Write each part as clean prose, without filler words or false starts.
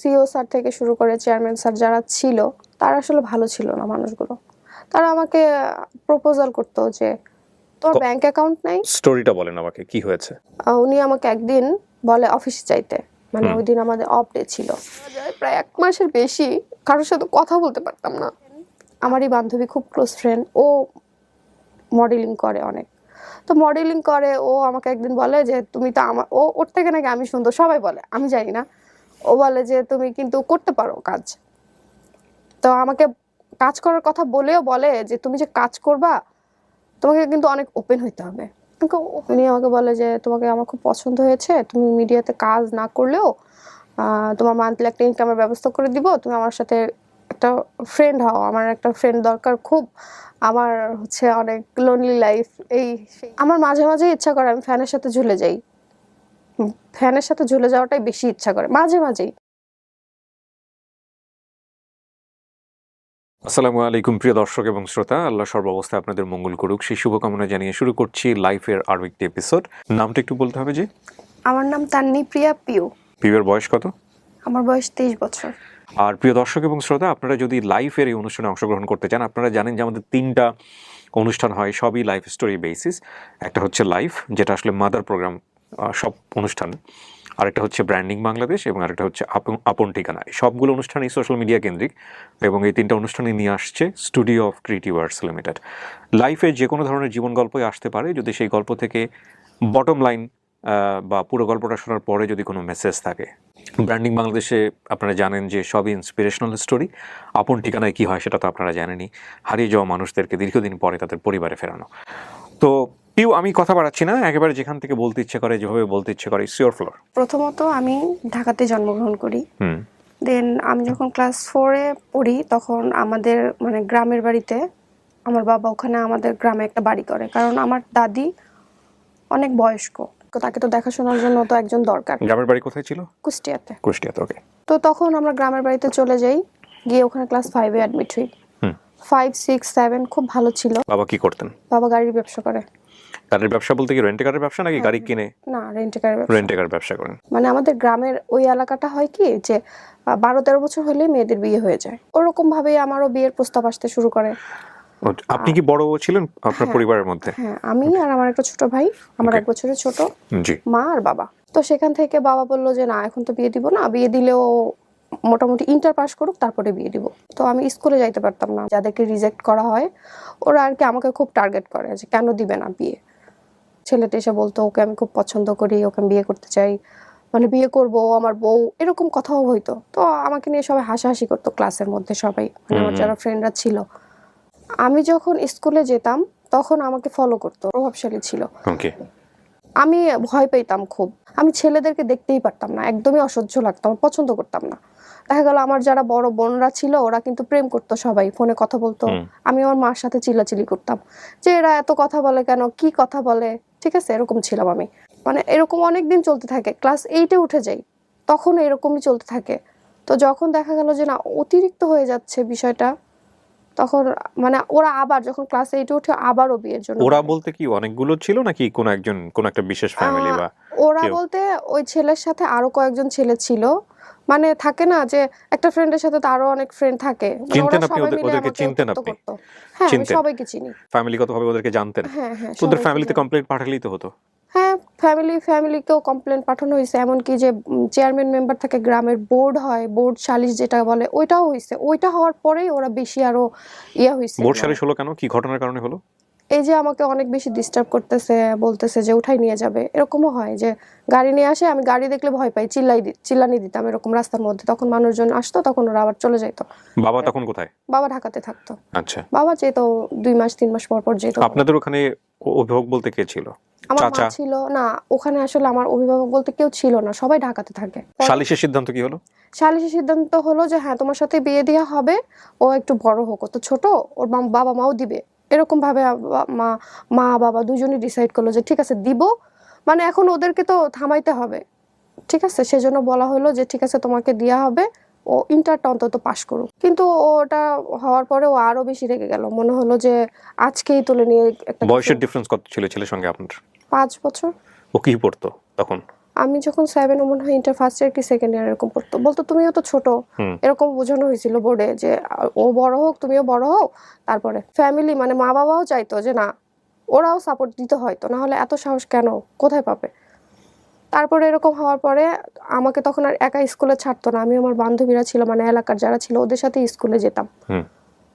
CO sir থেকে শুরু করে চেয়ারম্যান স্যার যারা ছিল তারা আসলে ভালো ছিল না মানুষগুলো। তারা আমাকে প্রপোজাল করতো যে তোমার ব্যাংক অ্যাকাউন্ট নাই? স্টোরিটা বলেন আমাকে, কি হয়েছে? উনি আমাকে একদিন বলে অফিসে যাইতে, মানে ওই দিন আমাদের অফ ডে ছিল। প্রায় 1 মাসের বেশি কারোর সাথে কথা বলতে পারতাম না। আমারই বান্ধবী, খুব ক্লোজ ফ্রেন্ড, ও মডেলিং করে অনেক। তো মডেলিং করে, ও আমাকে একদিন বলে যে তুমি তো আমার, ওর থেকে নাকি আমি সুন্দর সবাই বলে, আমি জানি না। ও বলে যে তুমি কিন্তু করতে পারো কাজ। তো আমাকে কাজ করার কথা বলেও বলে যে তুমি যে কাজ করবা তোমাকে কিন্তু অনেক ওপেন হইতে হবে। উনি আমাকে বলে যে তোমাকে আমার খুব পছন্দ হয়েছে, তুমি মিডিয়াতে কাজ না করলেও তোমার মান্থলি একটা ইনকামের ব্যবস্থা করে দিব, তুমি আমার সাথে একটা ফ্রেন্ড হও, আমার একটা ফ্রেন্ড দরকার খুব, আমার হচ্ছে অনেক লোনলি লাইফ। আমার মাঝে মাঝে ইচ্ছা করে আমি ফ্যানের সাথে ঝুলে যাই, ফ্যানের সাথে ঝুলে যাওয়াটাই বেশি ইচ্ছা করে মাঝে মাঝেই। আসসালামু আলাইকুম প্রিয় দর্শক এবং শ্রোতা, আল্লাহ সর্বাবস্থায় আপনাদের মঙ্গল করুক সেই শুভকামনা জানিয়ে শুরু করছি লাইফের আরও একটি এপিসোড। নামটা একটু বলতে হবে যে? আমার নাম তান্নি প্রিয়া পিউ। পিউয়ের বয়স কত? আমার বয়স 23 বছর। আর প্রিয় দর্শক এবং শ্রোতা, আপনারা যদি লাইফের এই অনুষ্ঠানে অংশগ্রহণ করতে চান, আপনারা জানেন যে আমাদের 3টা অনুষ্ঠান হয়, সবই লাইফ স্টোরি বেসিস। একটা হচ্ছে লাইফ, যেটা আসলে মাদার প্রোগ্রাম সব অনুষ্ঠান, আরেকটা হচ্ছে ব্র্যান্ডিং বাংলাদেশ, এবং আরেকটা হচ্ছে আপন ঠিকানা। সবগুলো অনুষ্ঠানই সোশ্যাল মিডিয়া কেন্দ্রিক, এবং এই 3টা অনুষ্ঠানে নিয়ে আসছে studio of creative arts limited. লাইফে যে কোনো ধরনের জীবন গল্পই আসতে পারে, যদি সেই গল্প থেকে বটম লাইন বা পুরো গল্পটা শোনার পরে যদি কোনো মেসেজ থাকে। ব্র্যান্ডিং বাংলাদেশে আপনারা জানেন যে সবই ইন্সপিরেশনাল স্টোরি। আপন ঠিকানায় কী হয় সেটা তো আপনারা জানেনই, হারিয়ে যাওয়া মানুষদেরকে দীর্ঘদিন পরে তাদের পরিবারে ফেরানো। তো পিউ, আমি কথা বাড়াচ্ছি না, একেবারে যেখান থেকে বলতে ইচ্ছে করে, যেভাবে বলতে ইচ্ছে করে, ইটস ইওর ফ্লোর। প্রথমত আমি ঢাকাতে জন্মগ্রহণ করি। দেন আমি যখন ক্লাস 4-এ পড়ি তখন আমাদের মানে গ্রামের বাড়িতে আমার বাবা ওখানে আমাদের গ্রামে একটা বাড়ি করে, কারণ আমার দাদি অনেক বয়স্ক, তাকে তো দেখাশোনার জন্য তো একজন দরকার। গ্রামের বাড়ি কোথায় ছিল? কুষ্টিয়াতে। কুষ্টিয়াতে, ওকে। তো তখন আমরা গ্রামের বাড়িতে চলে যাই, গিয়ে ওখানে ক্লাস 5-এ অ্যাডমিট হই। 5, 6, 7 খুব ভালো ছিল। বাবা কি করতেন? বাবা গাড়ির ব্যবসা করে। গাড়ির ব্যবসা বলতে কি রেন্টে কারের ব্যবসা নাকি গাড়ি কিনে? না, রেন্টে কারের ব্যবসা। রেন্টে কার ব্যবসা করেন। মানে আমাদের গ্রামের ওই এলাকাটা হয় কি যে 12-13 বছর হলে মেয়েদের বিয়ে হয়ে যায়, ওরকম ভাবেই আমারও বিয়ের প্রস্তাব আসতে শুরু করে। আপনি কি বড় ছিলেন আপনার পরিবারের মধ্যে? হ্যাঁ, আমি আর আমার একটা ছোট ভাই, আমার 1 বছরের ছোট, জি। মা আর বাবা। তো সেখান থেকে বাবা বললো যে না, এখন তো বিয়ে দিব না, বিয়ে দিলেও মোটামুটি ইন্টার পাস করুক তারপরে বিয়ে দিব। তো আমি স্কুলে যাইতে পারতাম না, যাদেরকে রিজেক্ট করা হয় ওরা আর কি আমাকে খুব টার্গেট করে যে কেন দিবে না বিয়ে। ছেলেটা এসে বলতো ওকে আমি খুব পছন্দ করি, ওকে আমি বিয়ে করতে চাই, মানে বিয়ে করবো, আমার বউ, এরকম কথাও হইতো। তো আমাকে নিয়ে সবাই হাসাহাসি করতো ক্লাসের মধ্যে সবাই, মানে আমার যারা ফ্রেন্ডরা ছিল। আমি যখন স্কুলে যেতাম তখন আমাকে ফলো করতো, প্রভাবশালী ছিল। ওকে। আমি ভয় পেতাম খুব, আমি ছেলেদেরকে দেখতেই পারতাম না, একদমই অসহ্য লাগতো, আমি পছন্দ করতাম না। দেখা গেল আমার যারা বড় বোনরা ছিল ওরা কিন্তু প্রেম করতো, সবাই ফোনে কথা বলতো, আমি আমার মার সাথে চিল্লাচিল্লি করতাম যে এরা এত কথা বলে কেন, কি কথা বলে, ঠিক আছে, এরকম ছিলাম আমি। মানে এরকম অনেকদিন চলতে থাকে, ক্লাস 8-এ উঠে যাই তখন এরকমই চলতে থাকে। তো যখন দেখা গেল যে না অতিরিক্ত হয়ে যাচ্ছে বিষয়টা, তখন মানে ওরা আবার যখন ক্লাস 8-এ উঠে আবারও বিয়ের জন্য। ওরা বলতে কি অনেকগুলো ছিল নাকি কোন একটা বিশেষ ফ্যামিলি বা? ওরা বলতে ওই ছেলের সাথে আরো কয়েকজন ছেলে ছিল, মানে থাকে না যে একটা ফ্রেন্ডের সাথে তো আরো অনেক ফ্রেন্ড থাকে, চিনতেন আপনি ওদেরকে? চিনতেন আপনি? হ্যাঁ, আমি সবাইকে চিনি। ফ্যামিলিগতভাবে ওদেরকে জানতেন? হ্যাঁ হ্যাঁ, ওদের ফ্যামিলিতে কমপ্লেইন পাঠালেই তো হতো। হ্যাঁ, ফ্যামিলিকেও কমপ্লেন পাঠানো হয়েছে, এমনকি যে চেয়ারম্যান মেম্বার থাকে গ্রামের, বোর্ড হয়, বোর্ড সালিশ যেটা বলে, ওইটাও হয়েছে। ওইটা হওয়ার পরেই ওরা বেশি আরো হয়েছে। বোর্ড সালিশ হলো কেন? কি ঘটনার কারণে হলো? এই যে আমাকে অনেক বেশি ডিস্টার্ব করতেছে, বলতেছে যে উঠাই নিয়ে যাবে, এরকমও হয় যে গাড়ি নিয়ে আসে, আমি গাড়ি দেখলে ভয় পাই, চিল্লানি দিতাম এরকম রাস্তার মধ্যে, তখন মানুষজন আসতো, তখন ওরা আবার চলে যাইতো। বাবা তখন কোথায়? বাবা ঢাকাতে থাকতো। আচ্ছা। বাবা যেত 2 মাস 3 মাস পর পর যেত। আপনাদের ওখানে অভিভাবক বলতে কে ছিল? আমার মা ছিল না ওখানে, আসলে আমার অভিভাবক বলতে কেউ ছিল না, সবাই ঢাকাতে থাকে। সালিশের সিদ্ধান্ত কি হলো? সালিশের সিদ্ধান্ত হলো যে হ্যাঁ তোমার সাথে বিয়ে দেওয়া হবে, ও একটু বড় হোক, ও তো ছোট, ওর বাবা মাও দিবে, এরকম ভাবে মা বাবা দুজনই ডিসাইড করলো যে ঠিক আছে দিব, মানে এখন ওদেরকে তো থামাইতে হবে, ঠিক আছে, সেজন্য বলা হলো যে ঠিক আছে তোমাকে দেওয়া হবে, ও ইন্টারটা অন্তত পাস করুক। কিন্তু ওটা হওয়ার পরে ও আরো বেশি রেগে গেল, মনে হলো যে আজকেই তুলে নিয়ে একটা। বয়সের ডিফারেন্স কত ছিল ছেলের সঙ্গে আপনার? 5 বছর। ও কি পড়তো তখন? আমি যখন 7 মনে হয় ইন্টার ফার্স্ট ইয়ার কি সেকেন্ড ইয়ার এরকম পড়তো, বলতো তুমিও তো ছোট, এরকম বোঝানো হয়েছিল বোর্ডে যে ও বড় হোক তুমিও বড় হও। তারপরে ফ্যামিলি মানে মা বাবাও চাইতো যে না, ওরাও সাপোর্ট দিতে হয়তো, না হলে এত সাহস কেন, কোথায় পাবে। তারপরে এরকম হওয়ার পরে আমাকে তখন আর একা স্কুলে ছাড়তো না, আমি আমার বান্ধবীরা ছিল মানে এলাকার যারা ছিল ওদের সাথে স্কুলে যেতাম।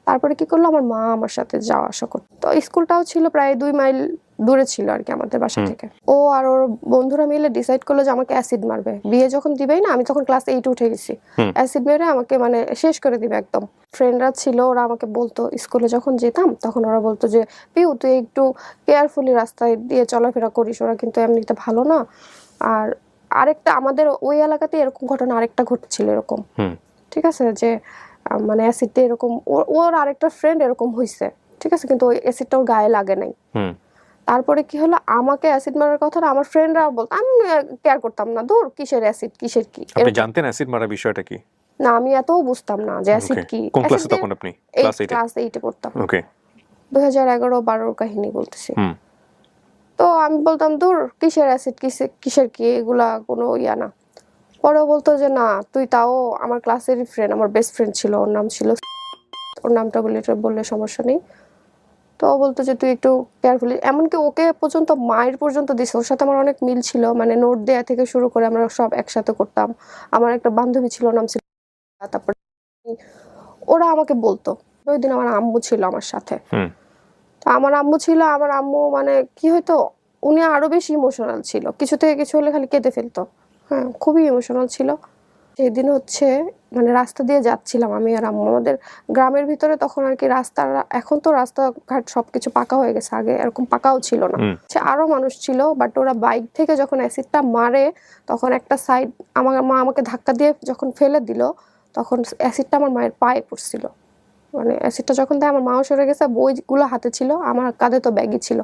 তারপরে কি করলো, আমার মা আমার সাথে যাওয়া আসা করতো। তো স্কুলটাও ছিল প্রায় 2 মাইল দূরে ছিল আর কি আমাদের বাসা থেকে। ও আর ওর বন্ধুরা মিলে ডিসাইড করলো যে আমাকে অ্যাসিড মারবে, বিয়ে যখন দিবেই না, আমি তখন ক্লাস 8 উঠে গেছি, অ্যাসিড মেরে আমাকে মানে শেষ করে দিবে একদম। ফ্রেন্ডরা ছিল, ওরা আমাকে বলতো স্কুলে যখন যেতাম তখন ওরা বলতো যে পিউ তুই একটু কেয়ারফুলি রাস্তায় দিয়ে চলাফেরা করিস, ওরা কিন্তু এমনিতে ভালো না। আর আরেকটা আমাদের ওই এলাকাতে এরকম ঘটনা আরেকটা ঘটছিল এরকম, ঠিক আছে, যে মানে অ্যাসিডটা এরকম ওর আরেকটা ফ্রেন্ড এরকম হয়েছে, ঠিক আছে, কিন্তু ওই অ্যাসিডটা ওর গায়ে লাগে নাই। তারপরে কি হলো, আমাকে অ্যাসিড মারার কথা আমি ফ্রেন্ডরা বলতো, আমি কেয়ার করতাম না, দূর কিসের অ্যাসিড কিসের কি। আপনি জানতেন অ্যাসিড মারা বিষয়টা কি? না, আমি এতও বুঝতাম না যে অ্যাসিড কি। কোন ক্লাসে তখন আপনি? ক্লাস 8 এ পড়তাম। ওকে, 2011-12 কাহিনী বলতেছি। তো আমি বলতাম দূর কিসের অ্যাসিড কিসের কি, এগুলা কোনো ইয়া না। পরেও বলতো যে না তুই, তাও আমার ক্লাসেরই ফ্রেন্ড, আমার বেস্ট ফ্রেন্ড ছিল, ওর নাম ছিল, ওর নামটা বললে সমস্যা নেই। তো ও বলতো যে তুই একটু কেয়ারফুলি, এমনকি ওকে পর্যন্ত মায়ের পর্যন্ত দিছে, ওর সাথে আমার অনেক মিল ছিল, মানে নোট দেয়া থেকে শুরু করে আমরা সব একসাথে করতাম। আমার একটা বান্ধবী ছিল, নাম ছিল, তারপর ওরা আমাকে বলতো। ওই দিন আমার আম্মু ছিল আমার সাথে, তো আমার আম্মু ছিল, আমার আম্মু মানে কি হয়তো উনি আরো বেশি ইমোশনাল ছিল, কিছু থেকে কিছু হলে খালি কেঁদে ফেলতো, হ্যাঁ খুবই ইমোশনাল ছিল। সেদিন হচ্ছে মানে রাস্তা দিয়ে যাচ্ছিলাম আমি আর আম্মু, আমাদের গ্রামের ভিতরে তখন আর কি রাস্তা, এখন তো রাস্তাঘাট সবকিছু পাকা হয়ে গেছে, আগে এরকম পাকাও ছিল না। আরো মানুষ ছিল, বাট ওরা বাইক থেকে যখন অ্যাসিডটা মারে তখন একটা সাইড আমার মা আমাকে ধাক্কা দিয়ে যখন ফেলে দিল, তখন অ্যাসিডটা আমার মায়ের পায়ে পড়ছিল। মানে অ্যাসিডটা যখন দেয় আমার মাও সরে গেছে, বইগুলো হাতে ছিল, আমার কাঁধে তো ব্যাগই ছিল,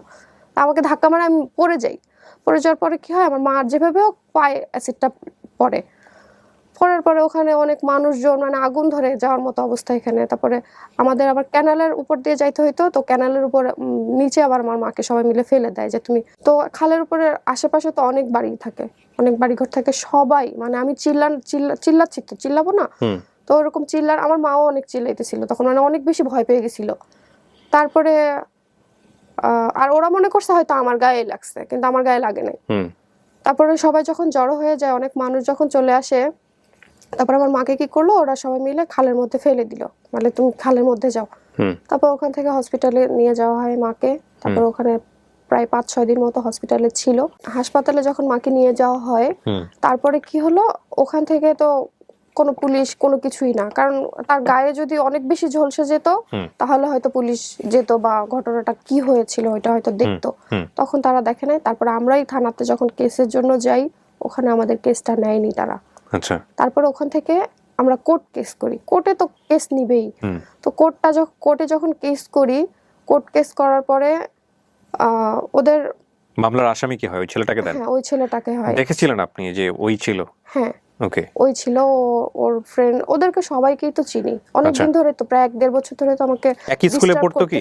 আমাকে ধাক্কা মারে আমি পড়ে যাই। পড়ে যাওয়ার পরে কি হয়, আমার মার যেভাবে হোক পায়ে অ্যাসিডটা পড়ে, পড়ার পরে ওখানে অনেক মানুষজন মানে আগুন ধরে যাওয়ার মতো অবস্থা এখানে। তারপরে আমাদের আবার ক্যানালের উপর দিয়ে যাইতে হইতো, তো ক্যানালের উপর নিচে আবার আমার মাকে সবাই মিলে ফেলে দেয় যে তুমি, তো খালের উপরে আশেপাশে তো অনেক বাড়ি থাকে, অনেক বাড়িঘর থাকে, সবাই মানে আমি চিল্লাচ্ছি তো চিল্লাবো না, তো ওরকম চিল্লার, আমার মাও অনেক চিল্লাইতেছিল তখন, মানে অনেক বেশি ভয় পেয়ে গেছিল। তারপরে আর ওরা মনে করছে হয়তো আমার গায়ে লাগছে, কিন্তু আমার গায়ে লাগে নাই। তারপরে সবাই যখন জড়ো হয়ে যায়, অনেক মানুষ যখন চলে আসে, তারপর আমার মাকে কি করলো, ওরা সবাই মিলে খালের মধ্যে ফেলে দিল, মানে তুমি খালের মধ্যে যাও। তারপর ওখান থেকে হসপিটালে নিয়ে যাওয়া হয় মাকে। তারপর ওখানে প্রায় 5-6 দিন মতো হসপিটালে ছিল। হাসপাতালে যখন মাকে নিয়ে যাওয়া হয়, তারপরে কি হলো, ওখান থেকে তো কোনো পুলিশ কোনো কিছুই না, কারণ তার গায়ে যদি অনেক বেশি ঝলসে যেত তাহলে হয়তো পুলিশ যেত বা ঘটনাটা কি হয়েছিল ওইটা হয়তো দেখতো, তখন তারা দেখে নাই। তারপর আমরাই থানাতে যখন কেসের জন্য যাই, ওখানে আমাদের কেসটা নেয়নি তারা। আচ্ছা, তারপর ওখান থেকে আমরা কোর্ট কেস করি, কোর্টে তো কেস নিবেই, তো কোর্টে যখন কেস করি, কোর্ট কেস করার পরে ওদের মামলার আসামি কি হয়, ওই ছেলেটাকে দেন? হ্যাঁ, ওই ছেলেটাকে হয়। দেখেছিলেন আপনি যে ওই ছিল? হ্যাঁ, ওকে, ওই ছিল, ওর ফ্রেন্ড, ওদেরকে সবাইকেই তো চিনি অনেকদিন ধরে, তো প্রায় 1-1.5 বছর ধরে তো আমাকে। একই স্কুলে পড়তো কি?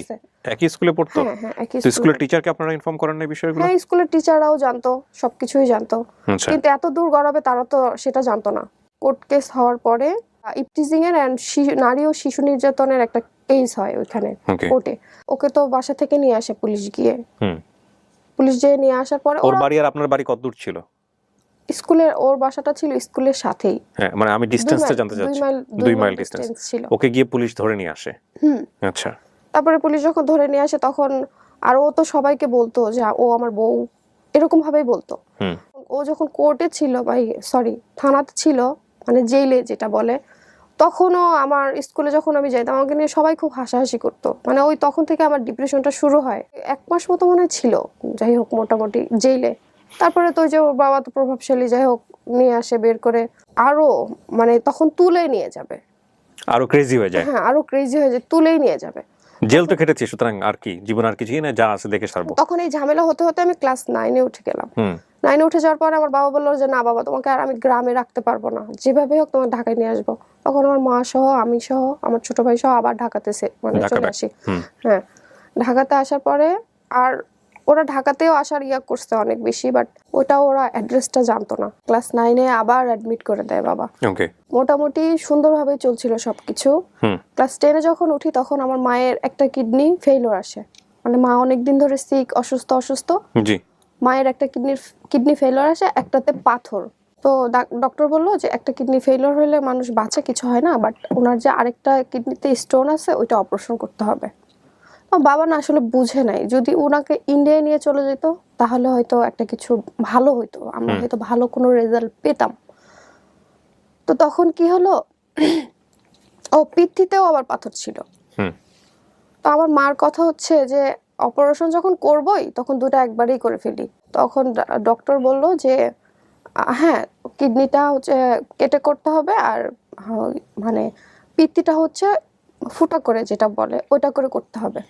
একই স্কুলে পড়তো? হ্যাঁ হ্যাঁ, একই স্কুলে। স্কুলের টিচারকে আপনারা ইনফর্ম করেন না এই বিষয়গুলো? হ্যাঁ, স্কুলের টিচাররাও জানতো, সবকিছুই জানতো, কিন্তু এত দূর গড়াবে তারা তো সেটা জানতো না। কোর্ট কেস হওয়ার পরে ইপটিজিং এর এন্ড নারী ও শিশু নির্যাতনের একটা কেস হয় ওইখানে কোর্টে। ওকে তো বাসা থেকে নিয়ে আসে পুলিশ গিয়ে, পুলিশ যেয়ে নিয়ে আসার পরে, ওর বাড়ি আর আপনার বাড়ি কত দূর ছিল? স্কুলের, ওর বাসাটা ছিল স্কুলের সাথেই। হ্যাঁ, মানে আমি ডিসটেন্সটা জানতে চাচ্ছি। 2 মাইল ডিসটেন্স ছিল। ওকে গিয়ে পুলিশ ধরে নিয়ে আসে। আচ্ছা, তারপরে পুলিশ যখন ধরে নিয়ে আসে তখন, আর ও তো সবাইকে বলতো যে ও আমার বউ, এরকম ভাবেই বলতো। ও যখন কোর্টে ছিল, সরি থানাতে ছিল, মানে জেলে যেটা বলে, তখনও আমার স্কুলে যখন আমি যাইতাম আমাকে নিয়ে সবাই খুব হাসাহাসি করতো, মানে ওই তখন থেকে আমার ডিপ্রেশনটা শুরু হয়। 1 মাস মতো মনে ছিল, যাই হোক মোটামুটি জেলে। তারপরে তো যে ওর বাবা তো প্রভাবশালী, যাই হোক নিয়ে আসে বের করে, আরো মানে তখন তুলে নিয়ে যাবে, আরো ক্রেজি হয়ে যায়। হ্যাঁ, আরো ক্রেজি হয়ে যায়, তুলেই নিয়ে যাবে। জেল তো খেটেছি, সুতরাং আর কি, জীবন আর কিছুই না, যা আছে দেখে ছাড়বো। তখন এই ঝামেলা হতে হতে আমি ক্লাস 9-এ উঠে গেলাম। 9-এ উঠে যাওয়ার পরে আমার বাবা বললো যে না বাবা, তোমাকে আর আমি গ্রামে রাখতে পারবো না, যেভাবে হোক তোমার ঢাকায় নিয়ে আসবো। তখন আমার মা সহ, আমি সহ, আমার ছোট ভাই সহ আবার ঢাকাতে মানে চলে আসি। হ্যাঁ, ঢাকাতে আসার পরে আর ওরা ঢাকাতেও আসার করছে অনেক বেশি, বাট ওটা ওরা অ্যাড্রেসটা জানতো না। ক্লাস 9-এ আবার অ্যাডমিট করে দেয় বাবা। ওকে। মোটামুটি সুন্দরভাবে চলছিল সবকিছু। ক্লাস 10-এ যখন উঠি তখন আমার মায়ের একটা কিডনি ফেইলিওর আসে, মানে মা অনেকদিন ধরে অসুস্থ। জি। মায়ের একটা কিডনি ফেইলিওর আসে, একটাতে পাথর। তো ডক্টর বললো যে একটা কিডনি ফেইলিওর হলে মানুষ বাঁচে, কিছু হয় না, বাট ওনার যে আরেকটা কিডনিতে স্টোন আছে ওইটা অপারেশন করতে হবে। বাবা না আসলে বুঝে নাই, যদি ওনাকে ইন্ডিয়ায় নিয়ে চলে যেত তাহলে হয়তো একটা কিছু ভালো হইতো, আমরা হয়তো ভালো কোনো রেজাল্ট পেতাম। তো তখন কি হলো, ও পিত্তিতেও আবার পাথর ছিল। তো আমার মার কথা হচ্ছে যে অপারেশন যখন করবই তখন দুটো একবারেই করে ফেলি। তখন ডক্টর বলল যে হ্যাঁ, কিডনিটা হচ্ছে কেটে করতে হবে, আর মানে পিত্তিটা হচ্ছে ফুটা করে যেটা বলে ওইটা করে করতে হবে।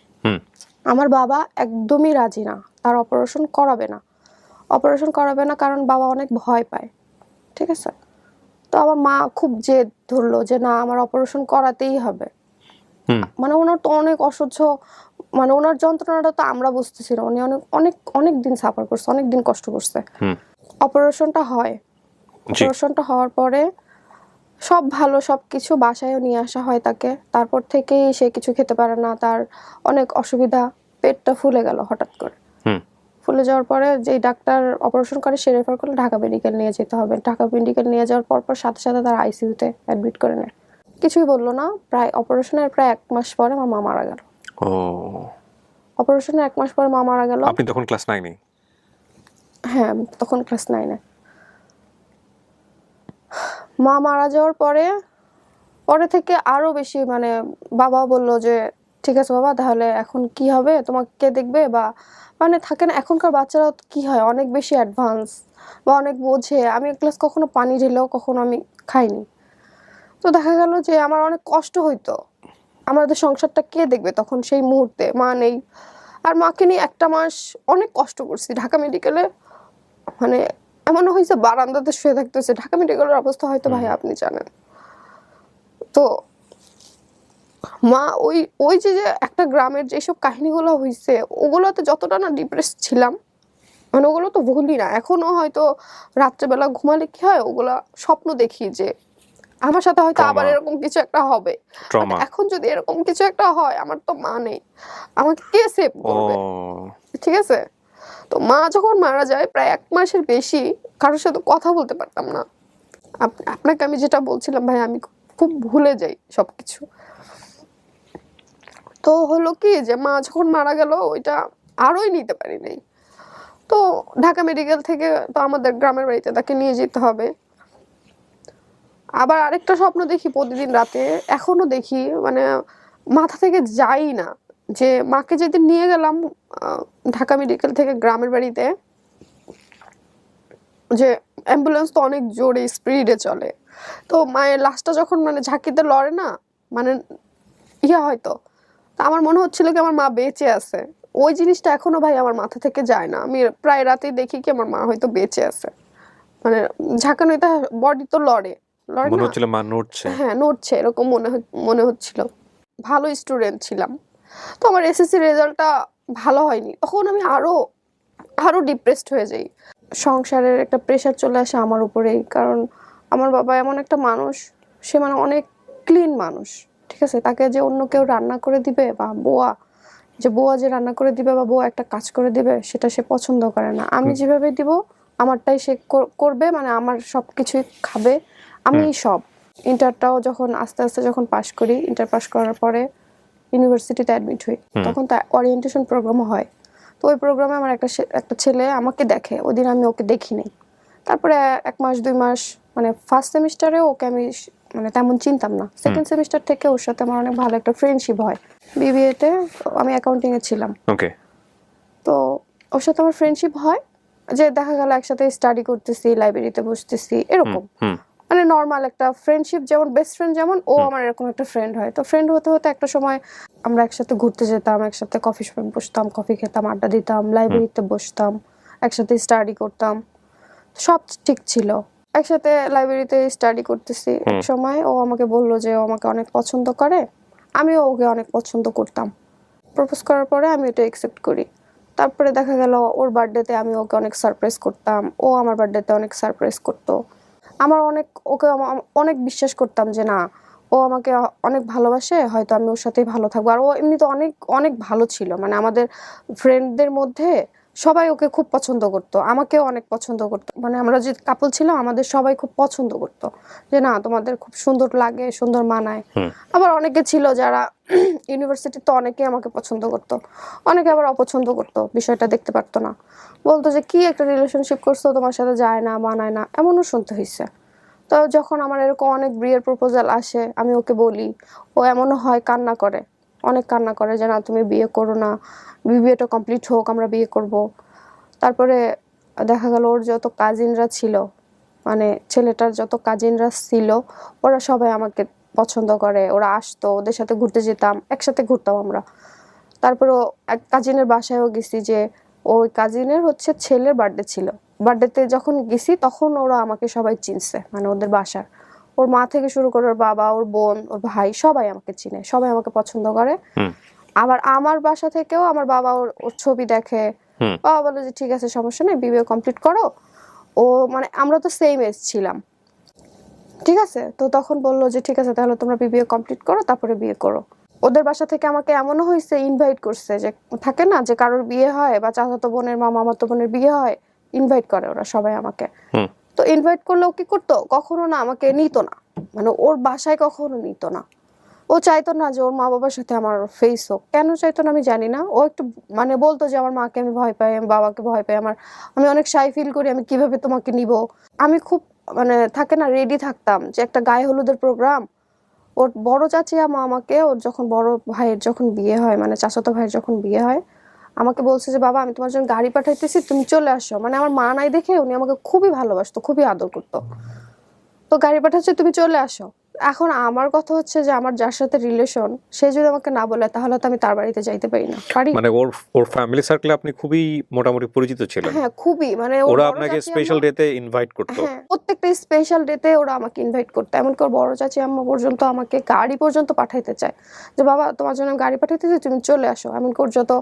আমার বাবা একদমই রাজি না, তার অপারেশন করাবে না, কারণ বাবা অনেক ভয় পায়, ঠিক আছে। তো আমার মা খুব জেদ ধরলো যে না, আমার অপারেশন করাতেই হবে। মানে ওনার তো অনেক অসহ্য, মানে ওনার যন্ত্রণাটা তো আমরা বুঝতেছি না, উনি অনেক অনেক অনেক দিন সাফার করছে, অনেক দিন কষ্ট করছে। অপারেশনটা হওয়ার পরে সব ভালো, সবকিছু বাসায়ও নিয়ে আসা হয় তাকে। তারপর থেকেই সে কিছু খেতে পারে না, তার অনেক অসুবিধা, পেটটা ফুলে গেল হঠাৎ করে। ফুলে যাওয়ার পরে যেই ডাক্তার অপারেশন করে সে রেফার করলে ঢাকা মেডিকেল নিয়ে যেতে হবে। ঢাকা মেডিকেল নিয়ে যাওয়ার পর সাথে সাথে তার আইসিইউতে অ্যাডমিট করে নেয়। কিছুই বললো না। প্রায় অপারেশনের 1 মাস পরে আমার মা মারা গেল। অপারেশনের 1 মাস পরে মা মারা গেল। আপনি তখন ক্লাস 9-এ? হ্যাঁ, তখন ক্লাস 9-এ। মা মারা যাওয়ার পরে থেকে আরো বেশি, মানে বাবা বলল যে ঠিক আছে বাবা, তাহলে এখন কি হবে, তোমাকে কে দেখবে, বা মানে থাকে না এখনকার বাচ্চারা কি হয় অনেক বেশি অ্যাডভান্স বা অনেক বোঝে। আমি এক গ্লাস কখনো পানি ঢেলেও কখনো আমি খাইনি। তো দেখা গেল যে আমার অনেক কষ্ট হইতো, আমাদের সংসারটা কে দেখবে তখন সেই মুহূর্তে, মা নেই। আর মাকে নিয়ে 1 মাস অনেক কষ্ট করছি ঢাকা মেডিকেলে, মানে এমনও হয়েছে বারান্দাতে শুয়ে থাকতে হয়েছে। ঢাকা মেডিকেলের অবস্থা হয়তো ভাই আপনি জানেন। তো মা ওই যে একটা গ্রামের যেসব কাহিনীগুলো হয়েছে ওগুলোতে যতটা না ডিপ্রেস ছিলাম, মানে ওগুলো তো ভুলি না এখনো। হয়তো রাত্রেবেলা ঘুমালে কি হয়, ওগুলা স্বপ্ন দেখি যে আমার সাথে হয়তো আবার এরকম কিছু একটা হবে। এখন যদি এরকম কিছু একটা হয়, আমার তো মা নেই, আমাকে কে সেভ করবে, ঠিক আছে। তো মা যখন মারা যায় প্রায় 1 মাসের বেশি কারোর সাথে কথা বলতে পারতাম না। আপনাকে আমি যেটা বলছিলাম ভাই, আমি খুব ভুলে যাই সবকিছু। তো হলো কি যে মা যখন মারা গেল ওইটা আরোই নিতে পারি নাই। তো ঢাকা মেডিকেল থেকে তো আমাদের গ্রামের বাড়িতে তাকে নিয়ে যেতে হবে। আবার আরেকটা স্বপ্ন দেখি প্রতিদিন রাতে, এখনো দেখি, মানে মাথা থেকে যাই না, যে মাকে যেদিন নিয়ে গেলাম ঢাকা মেডিকেল থেকে গ্রামের বাড়িতে, যে অ্যাম্বুলেন্স তো অনেক জোরে স্পিডে চলে, তো মায়ের লাশটা যখন মানে ঝাঁকিতে লড়ে না, মানে হয়তো, তা আমার মনে হচ্ছিল কি আমার মা বেঁচে আছে। ওই জিনিসটা এখনো ভাই আমার মাথা থেকে যায় না। আমি প্রায় রাতেই দেখি কি আমার মা হয়তো বেঁচে আছে, মানে ঝাঁকানোতে বডি তো লড়ে মনে হচ্ছিল মা নড়ছে। হ্যাঁ নড়ছে, এরকম মনে হচ্ছিল। ভালো স্টুডেন্ট ছিলাম। তো আমার এসএসসি রেজাল্টটা ভালো হয়নি, তখন আমি আরো ডিপ্রেসড হয়ে যাই। সংসারের একটা প্রেশার চলে আসে আমার উপরেই, কারণ আমার বাবা এমন একটা মানুষ, সে মানে অনেক ক্লিন মানুষ, ঠিক আছে। তাকে যে অন্য কেউ রান্না করে দিবে বা বুয়া যে রান্না করে দিবে বা বুয়া একটা কাজ করে দিবে, সেটা সে পছন্দ করে না। আমি যেভাবে দিব আমারটাই সে করবে, মানে আমার সব কিছুই খাবে, আমি সব। ইন্টারটাও যখন আস্তে আস্তে যখন পাশ করি, ইন্টার পাস করার পরে ইউনিভার্সিটিতে অ্যাডমিট হই, তখন তার ওরিয়েন্টেশন প্রোগ্রামও হয়। তো ওই প্রোগ্রামে আমার একটা ছেলে আমাকে দেখে, ওই দিন আমি ওকে দেখিনি। তারপরে 1 মাস 2 মাস, মানে ফার্স্ট সেমিস্টারে ওকে আমি মানে তেমন চিনতাম না। সেকেন্ড সেমিস্টার থেকে ওর সাথে আমার অনেক ভালো একটা ফ্রেন্ডশিপ হয়। বিবিএতে আমি অ্যাকাউন্টিং এ ছিলাম। ওকে। তো ওর সাথে আমার ফ্রেন্ডশিপ হয়, যে দেখা গেল একসাথে স্টাডি করতেছি, লাইব্রেরিতে বসতেছি, এরকম মানে নর্মাল একটা ফ্রেন্ডশিপ, যেমন বেস্ট ফ্রেন্ড যেমন, ও আমার এরকম একটা ফ্রেন্ড হয়। তো ফ্রেন্ড হতে হতে একটা সময় আমরা একসাথে ঘুরতে যেতাম, একসাথে কফি শপে বসতাম, কফি খেতাম, আড্ডা দিতাম, লাইব্রেরিতে বসতাম, একসাথে স্টাডি করতাম, সব ঠিক ছিল। একসাথে লাইব্রেরিতে স্টাডি করতেছি, এক সময় ও আমাকে বলল যে ও আমাকে অনেক পছন্দ করে, আমিও ওকে অনেক পছন্দ করতাম। প্রপোজ করার পরে আমি এটা অ্যাকসেপ্ট করি। তারপরে দেখা গেল ওর বার্থডেতে আমি ওকে অনেক সারপ্রাইজ করতাম, ও আমার বার্থডেতে অনেক সারপ্রাইজ করতো। আমার অনেক ওকে অনেক বিশ্বাস করতাম যে না, ও আমাকে অনেক ভালোবাসে, হয়তো আমি ওর সাথেই ভালো থাকবো। আর ও এমনিতে অনেক অনেক ভালো ছিল, মানে আমাদের ফ্রেন্ডদের মধ্যে সবাই ওকে খুব পছন্দ করতো, আমাকেও অনেক পছন্দ করতো। মানে আমরা যে কাপল ছিলাম আমাদের সবাই খুব পছন্দ করতো যে না তোমাদের খুব সুন্দর লাগে, সুন্দর মানায়। আবার অনেকে ছিল যারা ইউনিভার্সিটিতে অনেকে আমাকে পছন্দ করতো, অনেকে আবার অপছন্দ করতো, বিষয়টা দেখতে পারতো না, বলতো যে কি একটা রিলেশনশিপ করছো, তোমার সাথে যায় না, মানায় না, এমনও শুনতে হয়েছে। তো যখন আমার এরকম অনেক বিয়ের প্রপোজাল আসে, আমি ওকে বলি, ও এমনও হয় কান্না করে, অনেক কান্না করে যে না তুমি বিয়ে করো না, বিয়েটা কমপ্লিট হোক, আমরা বিয়ে করব। তারপরে দেখা গেল ওর যত কাজিনরা ছিল, মানে ছেলেটার যত কাজিনরা ছিল, ওরা সবাই আমাকে পছন্দ করে, ওরা আসতো, ওদের সাথে ঘুরতে যেতাম, একসাথে ঘুরতাম আমরা। তারপরে এক কাজিনের বাসায়ও গেছি, যে ওই কাজিনের হচ্ছে ছেলের বার্থডে ছিল, বার্থডেতে যখন গেছি তখন ওরা আমাকে সবাই চিনছে, মানে ওদের বাসার ওর মা থেকে শুরু করে ওর বাবা, ওর বোন, ওর ভাই, সবাই আমাকে চিনে, সবাই আমাকে পছন্দ করে। আবার আমার বাসা থেকেও আমার বাবা ওর ছবি দেখে, বাবা বলে যে ঠিক আছে সমস্যা নেই, বিয়ে কমপ্লিট করো। ও মানে আমরা তো সেম এজ ছিলাম, ঠিক আছে, তো তখন বললো যে ঠিক আছে তাহলে তোমরা বিয়ে কমপ্লিট করো, তারপরে বিয়ে করো। ওদের বাসা থেকে আমাকে এমনও হয়েছে, ইনভাইট করছে, যে থাকে না যে কারোর বিয়ে হয় বা চাচাতো বোনের মা মামাতো বোনের বিয়ে হয়, ইনভাইট করে ওরা সবাই আমাকে। তো ইনভাইট করলেও কি করতো, কখনো না আমাকে নিত না, মানে ওর বাসায় কখনো নিত না। ও চাইতো না যে ওর মা বাবার সাথে আমার ফেস হোক, কেন চাইতো না আমি জানি না। ও একটু মানে বলতো যে আমার মাকে আমি ভয় পাই, আমি বাবাকে ভয় পাই, আমি অনেক শাই ফিল করি, আমি কিভাবে তোমাকে নিব। আমি খুব মানে থাকে না রেডি থাকতাম যে একটা গায়ে হলুদের প্রোগ্রাম, ওর বড় চাচি আমাকে, ওর যখন বড় ভাইয়ের যখন বিয়ে হয়, মানে চাচাতো ভাইয়ের যখন বিয়ে হয়, আমাকে বলছে যে বাবা আমি তোমার জন্য গাড়ি পাঠাইতেছি, তুমি চলে আসো। মানে আমার মা নাই দেখে উনি আমাকে খুবই ভালোবাসতো, খুবই আদর করতো, তো গাড়ি পাঠাচ্ছে তুমি চলে আসো। এখন আমার কথা হচ্ছে যে আমার যার সাথে রিলেশন, সে যদি আমাকে না বলে তাহলে তো আমি তার বাড়িতে যাইতে পারি না, পারি। মানে ওর ওর ফ্যামিলি সার্কেলে আপনি খুবই মোটামুটি পরিচিত ছিলেন। হ্যাঁ খুবই, মানে ওরা আপনাকে স্পেশাল ডেতে ইনভাইট করতো। হ্যাঁ প্রত্যেকটা স্পেশাল ডেতে ওরা আমাকে ইনভাইট করতো, এমনকি ওর বড় চাচি আম্মা পর্যন্ত আমাকে গাড়ি পর্যন্ত পাঠাইতে চায়, যে বাবা তোমার জন্য আমি গাড়ি পাঠাইতেছি, তুমি চলে আসো। এমনকি ওর যত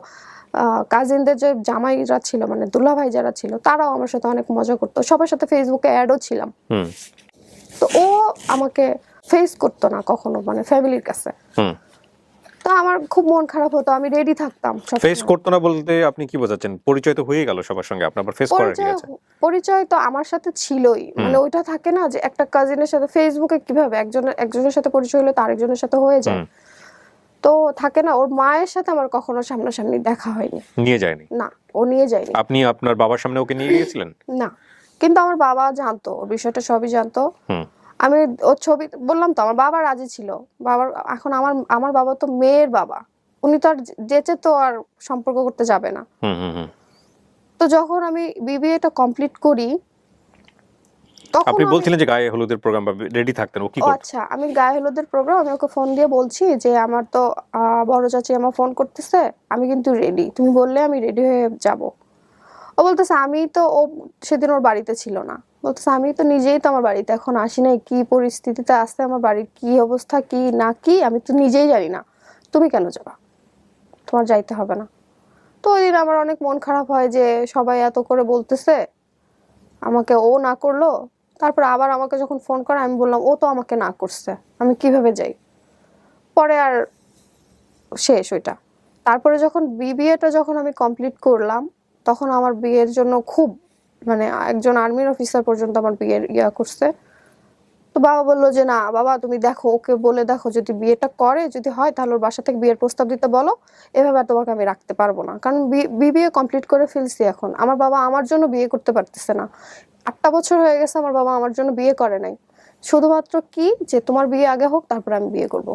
কাজিনদের যে জামাইরা ছিল, মানে দুলাভাই যারা ছিল, তারাও আমার সাথে অনেক মজা করতো, সবার সাথে ফেসবুকে অ্যাডও ছিলাম। তো ও আমাকে ফেস করতো না কখনো, মানে ফ্যামিলির কাছে। তো আমার খুব মন খারাপ হতো, আমি রেডি থাকতাম। ফেস করতো না বলতে আপনি কি বোঝাচ্ছেন? পরিচয় তো হয়ে গেল সবার সঙ্গে, আপনার আবার ফেস করার কি আছে? পরিচয় তো আমার সাথে ছিলই, মানে ওইটা থাকে না যে একটা কাজিনের সাথে ফেসবুকে কিভাবে একজনের সাথে পরিচয় হলে তো আরেকজনের সাথে হয়ে যায়, তো থাকে না। ওর মায়ের সাথে আমার কখনো সামনাসামনি দেখা হয়নি, নিয়ে যায়নি? না, ও নিয়ে যায়নি। আপনি আপনার বাবার সামনে ওকে নিয়ে গিয়েছিলেন? না, কিন্তু আমার বাবা জানতো, ওর বিষয়টা সবই জানতো। আমি ওর ছবি বললাম তো, আমার বাবা রাজি ছিল। বাবার এখন আমার বাবা তো মেয়ের বাবা, উনি তো আর যেচে তো আর সম্পর্ক করতে যাবে না। তো যখন আমি বিবিএটা কমপ্লিট করি, তখন আপনি বলছিলেন যে গায়ে হলুদের প্রোগ্রাম বা রেডি থাকতেন, ও কি করতো? আচ্ছা, আমি গায়ে হলুদের প্রোগ্রাম, আমি ওকে ফোন দিয়ে বলছি যে আমার তো বড় চাচি আমার ফোন করতেছে, আমি কিন্তু রেডি, তুমি বললে আমি রেডি হয়ে যাব। ও বলতেছে আমি তো, ও সেদিন ওর বাড়িতে ছিল না, বলতেছে আমি তো নিজেই তো আমার বাড়িতে এখন আসি নাই, কি পরিস্থিতিতে আসছে আমার বাড়ির, কি অবস্থা, কি না কি আমি তো নিজেই জানি না, তুমি কেন যাবা, তোমার যাইতে হবে না। তো ওই দিন আমার অনেক মন খারাপ হয় যে সবাই এত করে বলতেছে, আমাকে ও না করলো। তারপর আবার আমাকে যখন ফোন করে, আমি বললাম ও তো আমাকে না করছে, আমি কিভাবে যাই। পরে আর শেষ ওইটা। তারপরে যখন বিবিএটা যখন আমি কমপ্লিট করলাম, তখন আমার বিয়ের জন্য খুব, মানে একজন আর্মির অফিসার পর্যন্ত আমার বিয়ের ইয়া করছে। তো বাবা বললো যে না বাবা তুমি দেখো, ওকে বলে দেখো, যদি বিয়েটা করে, যদি হয় তাহলে ওর বাসা থেকে বিয়ের প্রস্তাব দিতে বলো, এভাবে আর তোমাকে আমি রাখতে পারবো না, কারণ বিবিএ কমপ্লিট করে ফেলছি। এখন আমার বাবা আমার জন্য বিয়ে করতে পারতেছে না, 8টা বছর হয়ে গেছে আমার বাবা আমার জন্য বিয়ে করে নাই, শুধুমাত্র কি যে তোমার বিয়ে আগে হোক তারপরে আমি বিয়ে করব।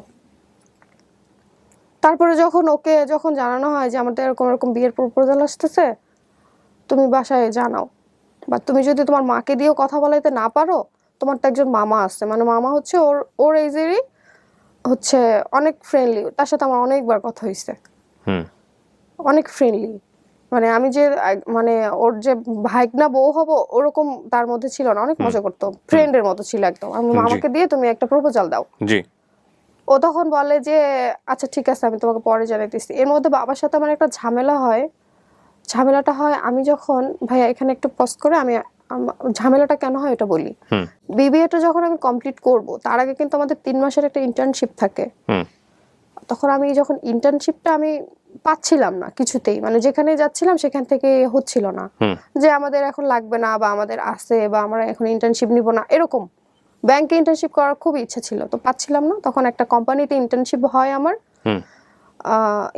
তারপরে যখন ওকে যখন জানানো হয় যে আমাদের এরকম এরকম বিয়ের প্রপোজাল আসতেছে, তুমি বাসায় জানাও, বা তুমি যদি তোমার মাকে দিয়েও কথা বলাইতে না পারো, তোমার তো একজন মামা আছে, মানে মামা হচ্ছে ওর এজেরই, হচ্ছে অনেক ফ্রেন্ডলি, তার সাথে আমার অনেকবার কথা হয়েছে, অনেক ফ্রেন্ডলি। মানে আমি যে মানে ওর যে ভাইগনা বউ হবো ওরকম তার মধ্যে ছিল না, অনেক মজা করতো, ফ্রেন্ডের মতো ছিল একদম। আমি মামাকে দিয়ে তুমি একটা প্রপোজাল দাও। ও তখন বলে যে আচ্ছা ঠিক আছে আমি তোমাকে পরে জানাইতেছি। এর মধ্যে বাবার সাথে আমার একটা ঝামেলা হয়, ঝামেলাটা হয় আমি যখন ভাইয়া এখানে একটু পজ করে আমি ঝামেলাটা কেন হয় এটা বলি। বিবিএটা যখন আমি কমপ্লিট করব তার আগে কিন্তু আমাদের 3 মাসের একটা ইন্টার্নশিপ থাকে। তখন আমি যখন ইন্টার্নশিপটা আমি পাচ্ছিলাম না কিছুতেই, মানে যেখানে যাচ্ছিলাম সেখান থেকে হচ্ছিল না, যে আমাদের এখন লাগবে না বা আমাদের আছে বা আমরা এখন ইন্টার্নশিপ নিব না, এরকম। ব্যাংকে ইন্টার্নশিপ করার খুব ইচ্ছা ছিল, তো পাচ্ছিলাম না। তখন একটা কোম্পানিতে ইন্টার্নশিপ হয় আমার।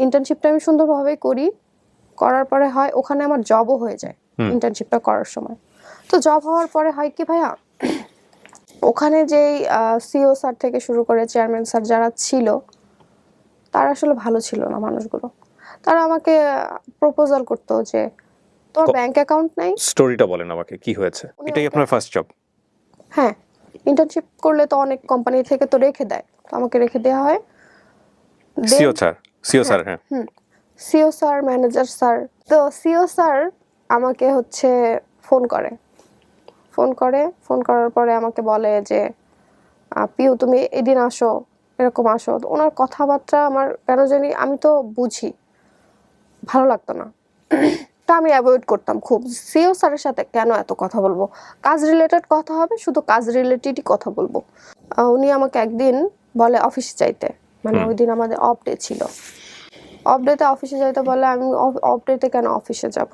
ইন্টার্নশিপটা আমি সুন্দরভাবে করি, করার পরে হয় ওখানে আমার জবও হয়ে যায় ইন্টার্নশিপটা করার সময়। তো জব হওয়ার পরে হয় কি ভাইয়া, ওখানে যেই সিও স্যার থেকে শুরু করে চেয়ারম্যান স্যার যারা ছিল তারা আসলে ভালো ছিল না মানুষগুলো। তারা আমাকে প্রপোজাল করতো যে তোর ব্যাংক অ্যাকাউন্ট নাই। স্টোরিটা বলেন আমাকে, কি হয়েছে? এটাই আপনার ফার্স্ট জব? হ্যাঁ, ইন্টার্নশিপ করলে তো অনেক কোম্পানি থেকে তো রেখে দেয়, তো আমাকে রেখে দেওয়া হয়। সিও স্যার হ্যাঁ। CO sir, manager sir. তো সিও স্যার আমাকে হচ্ছে ফোন করার পরে আমাকে বলে যে পিউ তুমি এদিন আসো, এরকম আসো। ওনার কথাবার্তা আমার কেন জানি, আমি তো বুঝি, ভালো লাগতো না। তা আমি অ্যাভয়েড করতাম খুব। সিও স্যারের সাথে কেন এত কথা বলবো, কাজ রিলেটেড কথা হবে, শুধু কাজ রিলেটেডই কথা বলবো। উনি আমাকে একদিন বলে অফিসে যাইতে, মানে ওই দিন আমাদের অফ ডে ছিল। অফ ডেতে অফিসে যাইতে বলে, আমি অফ ডেতে কেন অফিসে যাব?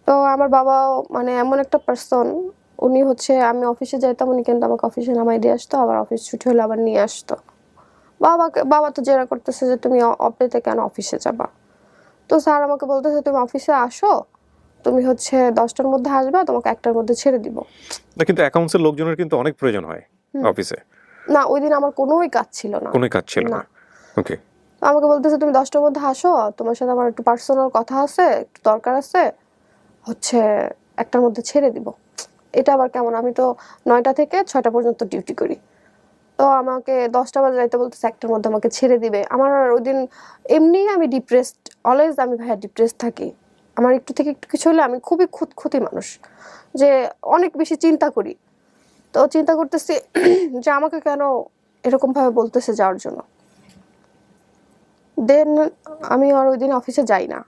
তো আমার বাবাও মানে এমন একটা পার্সন, উনি হচ্ছে আমি অফিসে যাইতাম, উনি কিন্তু আমাকে অফিসে নামাই দিয়ে আসতো, আবার অফিস ছুটি হলে আবার নিয়ে আসতো। বাবা তো জেরা করতেছে যে তুমি অফ ডেতে কেন অফিসে যাবা। তো স্যার আমাকে বলতেছে তুমি অফিসে আসো, তুমি হচ্ছে 10টার মধ্যে আসবা, তোমাকে 1টার মধ্যে ছেড়ে দিব। না কিন্তু অ্যাকাউন্টসের লোকজনের কিন্তু অনেক প্রয়োজন হয় অফিসে। না, ওই দিন আমার কোনোই কাজ ছিল না। কোনো কাজ ছিল না। ওকে। আমাকে বলতেছে তুমি 10টার মধ্যে আসো, তোমার সাথে আমার একটু পার্সোনাল কথা আছে, একটু দরকার আছে, হচ্ছে 1টার মধ্যে ছেড়ে দিব। এটা আবার কেমন? আমি তো 9টা থেকে 6টা পর্যন্ত ডিউটি করি। তো আমাকে 10টা বাজে যাইতে বলতেছে, 1টার মধ্যে আমাকে ছেড়ে দিবে। আমার ওই দিন এমনি আমি ডিপ্রেসড, অলওয়েজ আমি ভাইয়া ডিপ্রেসড থাকি। আমার একটু থেকে একটু কিছু হলে আমি খুবই খুঁতখুঁতি মানুষ, যে অনেক বেশি চিন্তা করি। তো চিন্তা করতেছি যে আমাকে কেন এরকম ভাবে বলতেছে যাওয়ার জন্য। দেন আমি আর ওই দিন অফিসে যাই না।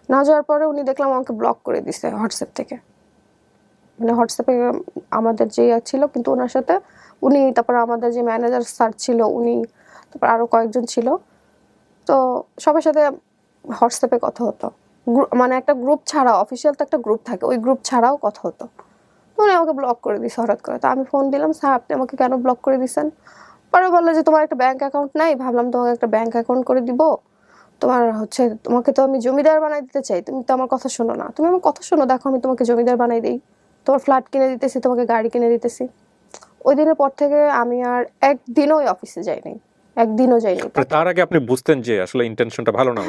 না যাওয়ার পরে উনি দেখলাম আমাকে ব্লক করে দিছে হোয়াটসঅ্যাপ থেকে। মানে হোয়াটসঅ্যাপে আমাদের যে ছিল, কিন্তু ওনার সাথে উনি, তারপর আমাদের যে ম্যানেজার স্যার ছিল উনি, তারপর আরো কয়েকজন ছিল, তো সবার সাথে হোয়াটসঅ্যাপে কথা হতো। মানে একটা গ্রুপ ছাড়া, অফিসিয়াল তো একটা গ্রুপ থাকে, ওই গ্রুপ ছাড়াও কথা হতো। উনি আমাকে ব্লক করে দিছে হঠাৎ করে। তো আমি ফোন দিলাম, স্যার আপনি আমাকে কেন ব্লক করে দিছেন? পরে বললো যে তোমার একটা ব্যাংক অ্যাকাউন্ট নাই, ভাবলাম তোমাকে একটা ব্যাংক অ্যাকাউন্ট করে দিব। তোমার হচ্ছে, তোমাকে তো আমি জমিদার বানাই দিতে চাই, তুমি তো আমার কথা শোনো না। তুমি আমার কথা শোনো, দেখো আমি তোমাকে জমিদার বানাই দিই, তোমার ফ্ল্যাট কিনে দিতেছি, তোমাকে গাড়ি কিনে দিতেছি। ওই দিনের পর থেকে আমি আর একদিনও ওই অফিসে যাইনি, একদিনও যাইনি। তার আগে আপনি বুঝতেন যে আসলে ইন্টেনশনটা ভালো না,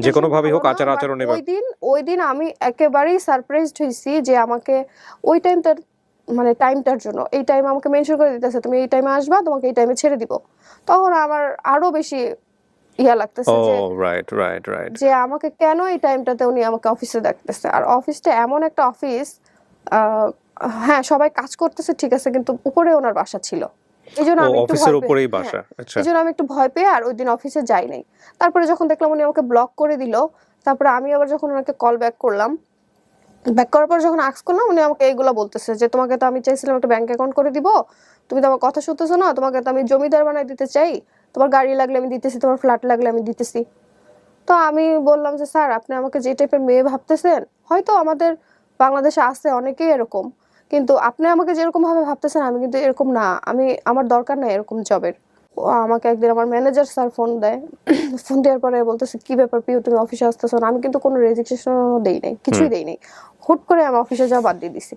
যে কোনো ভাবে হোক আচার আচরণে। ওই দিন আমি একেবারেই সারপ্রাইজড হয়েছি যে আমাকে ওই টাইমটা, মানে টাইমটার জন্য, এই টাইম আমাকে মেনশন করে দিতেছে, তুমি এই টাইমে আসবা, তোমাকে এই টাইমে ছেড়ে দিব। তখন আমার আরো বেশি ইয়া লাগতেছে যে রাইট যে আমাকে কেন এই টাইমটাতে উনি আমাকে অফিসে ডাকতেছে। আর অফিসটা এমন একটা অফিস, হ্যাঁ সবাই কাজ করতেছে ঠিক আছে, কিন্তু উপরে ওনার বাসা ছিল। এইজন্য আমি একটু অফিসের উপরেই বাসা। আচ্ছা। এইজন্য আমি একটু ভয় পেয়ে আর ওই দিন অফিসে যাই নাই। তারপরে যখন দেখলাম উনি আমাকে ব্লক করে দিল, তারপরে আমি আবার যখন ওনাকে কল ব্যাক করলাম, ব্যাক করার পর যখন আস্ক করলাম, উনি আমাকে এইগুলো বলতেছে যে তোমাকে তো আমি চাইছিলাম একটা ব্যাংক অ্যাকাউন্ট করে দিব, তুমি তো আমার কথা শুনতেছো না, তোমাকে তো আমি জমিদার বানাই দিতে চাই, তোমার গাড়ি লাগলে আমি দিতেছি, তোমার ফ্ল্যাট লাগলে আমি দিতেছি। তো আমি বললাম যে স্যার আপনি আমাকে যে টাইপের মেয়ে ভাবতেছেন, হয়তো আমাদের বাংলাদেশে আছে অনেকেই এরকম, কিন্তু আপনি আমাকে যেরকম ভাবে ভাবতেছেন আমি কিন্তু এরকম না, আমার দরকার নাই এরকম জবের। আমাকে একদিন আমার ম্যানেজার স্যার ফোন দেয়, ফোন দেওয়ার পরে বলতেছে কি ব্যাপার পিউ তুমি অফিসে আসতেছো না? আমি কিন্তু কোনো রেজিস্ট্রেশনও দেই নাই, কিছুই দেই নাই, হুট করে আমি অফিসে যাওয়া বাদ দিয়ে দিছি।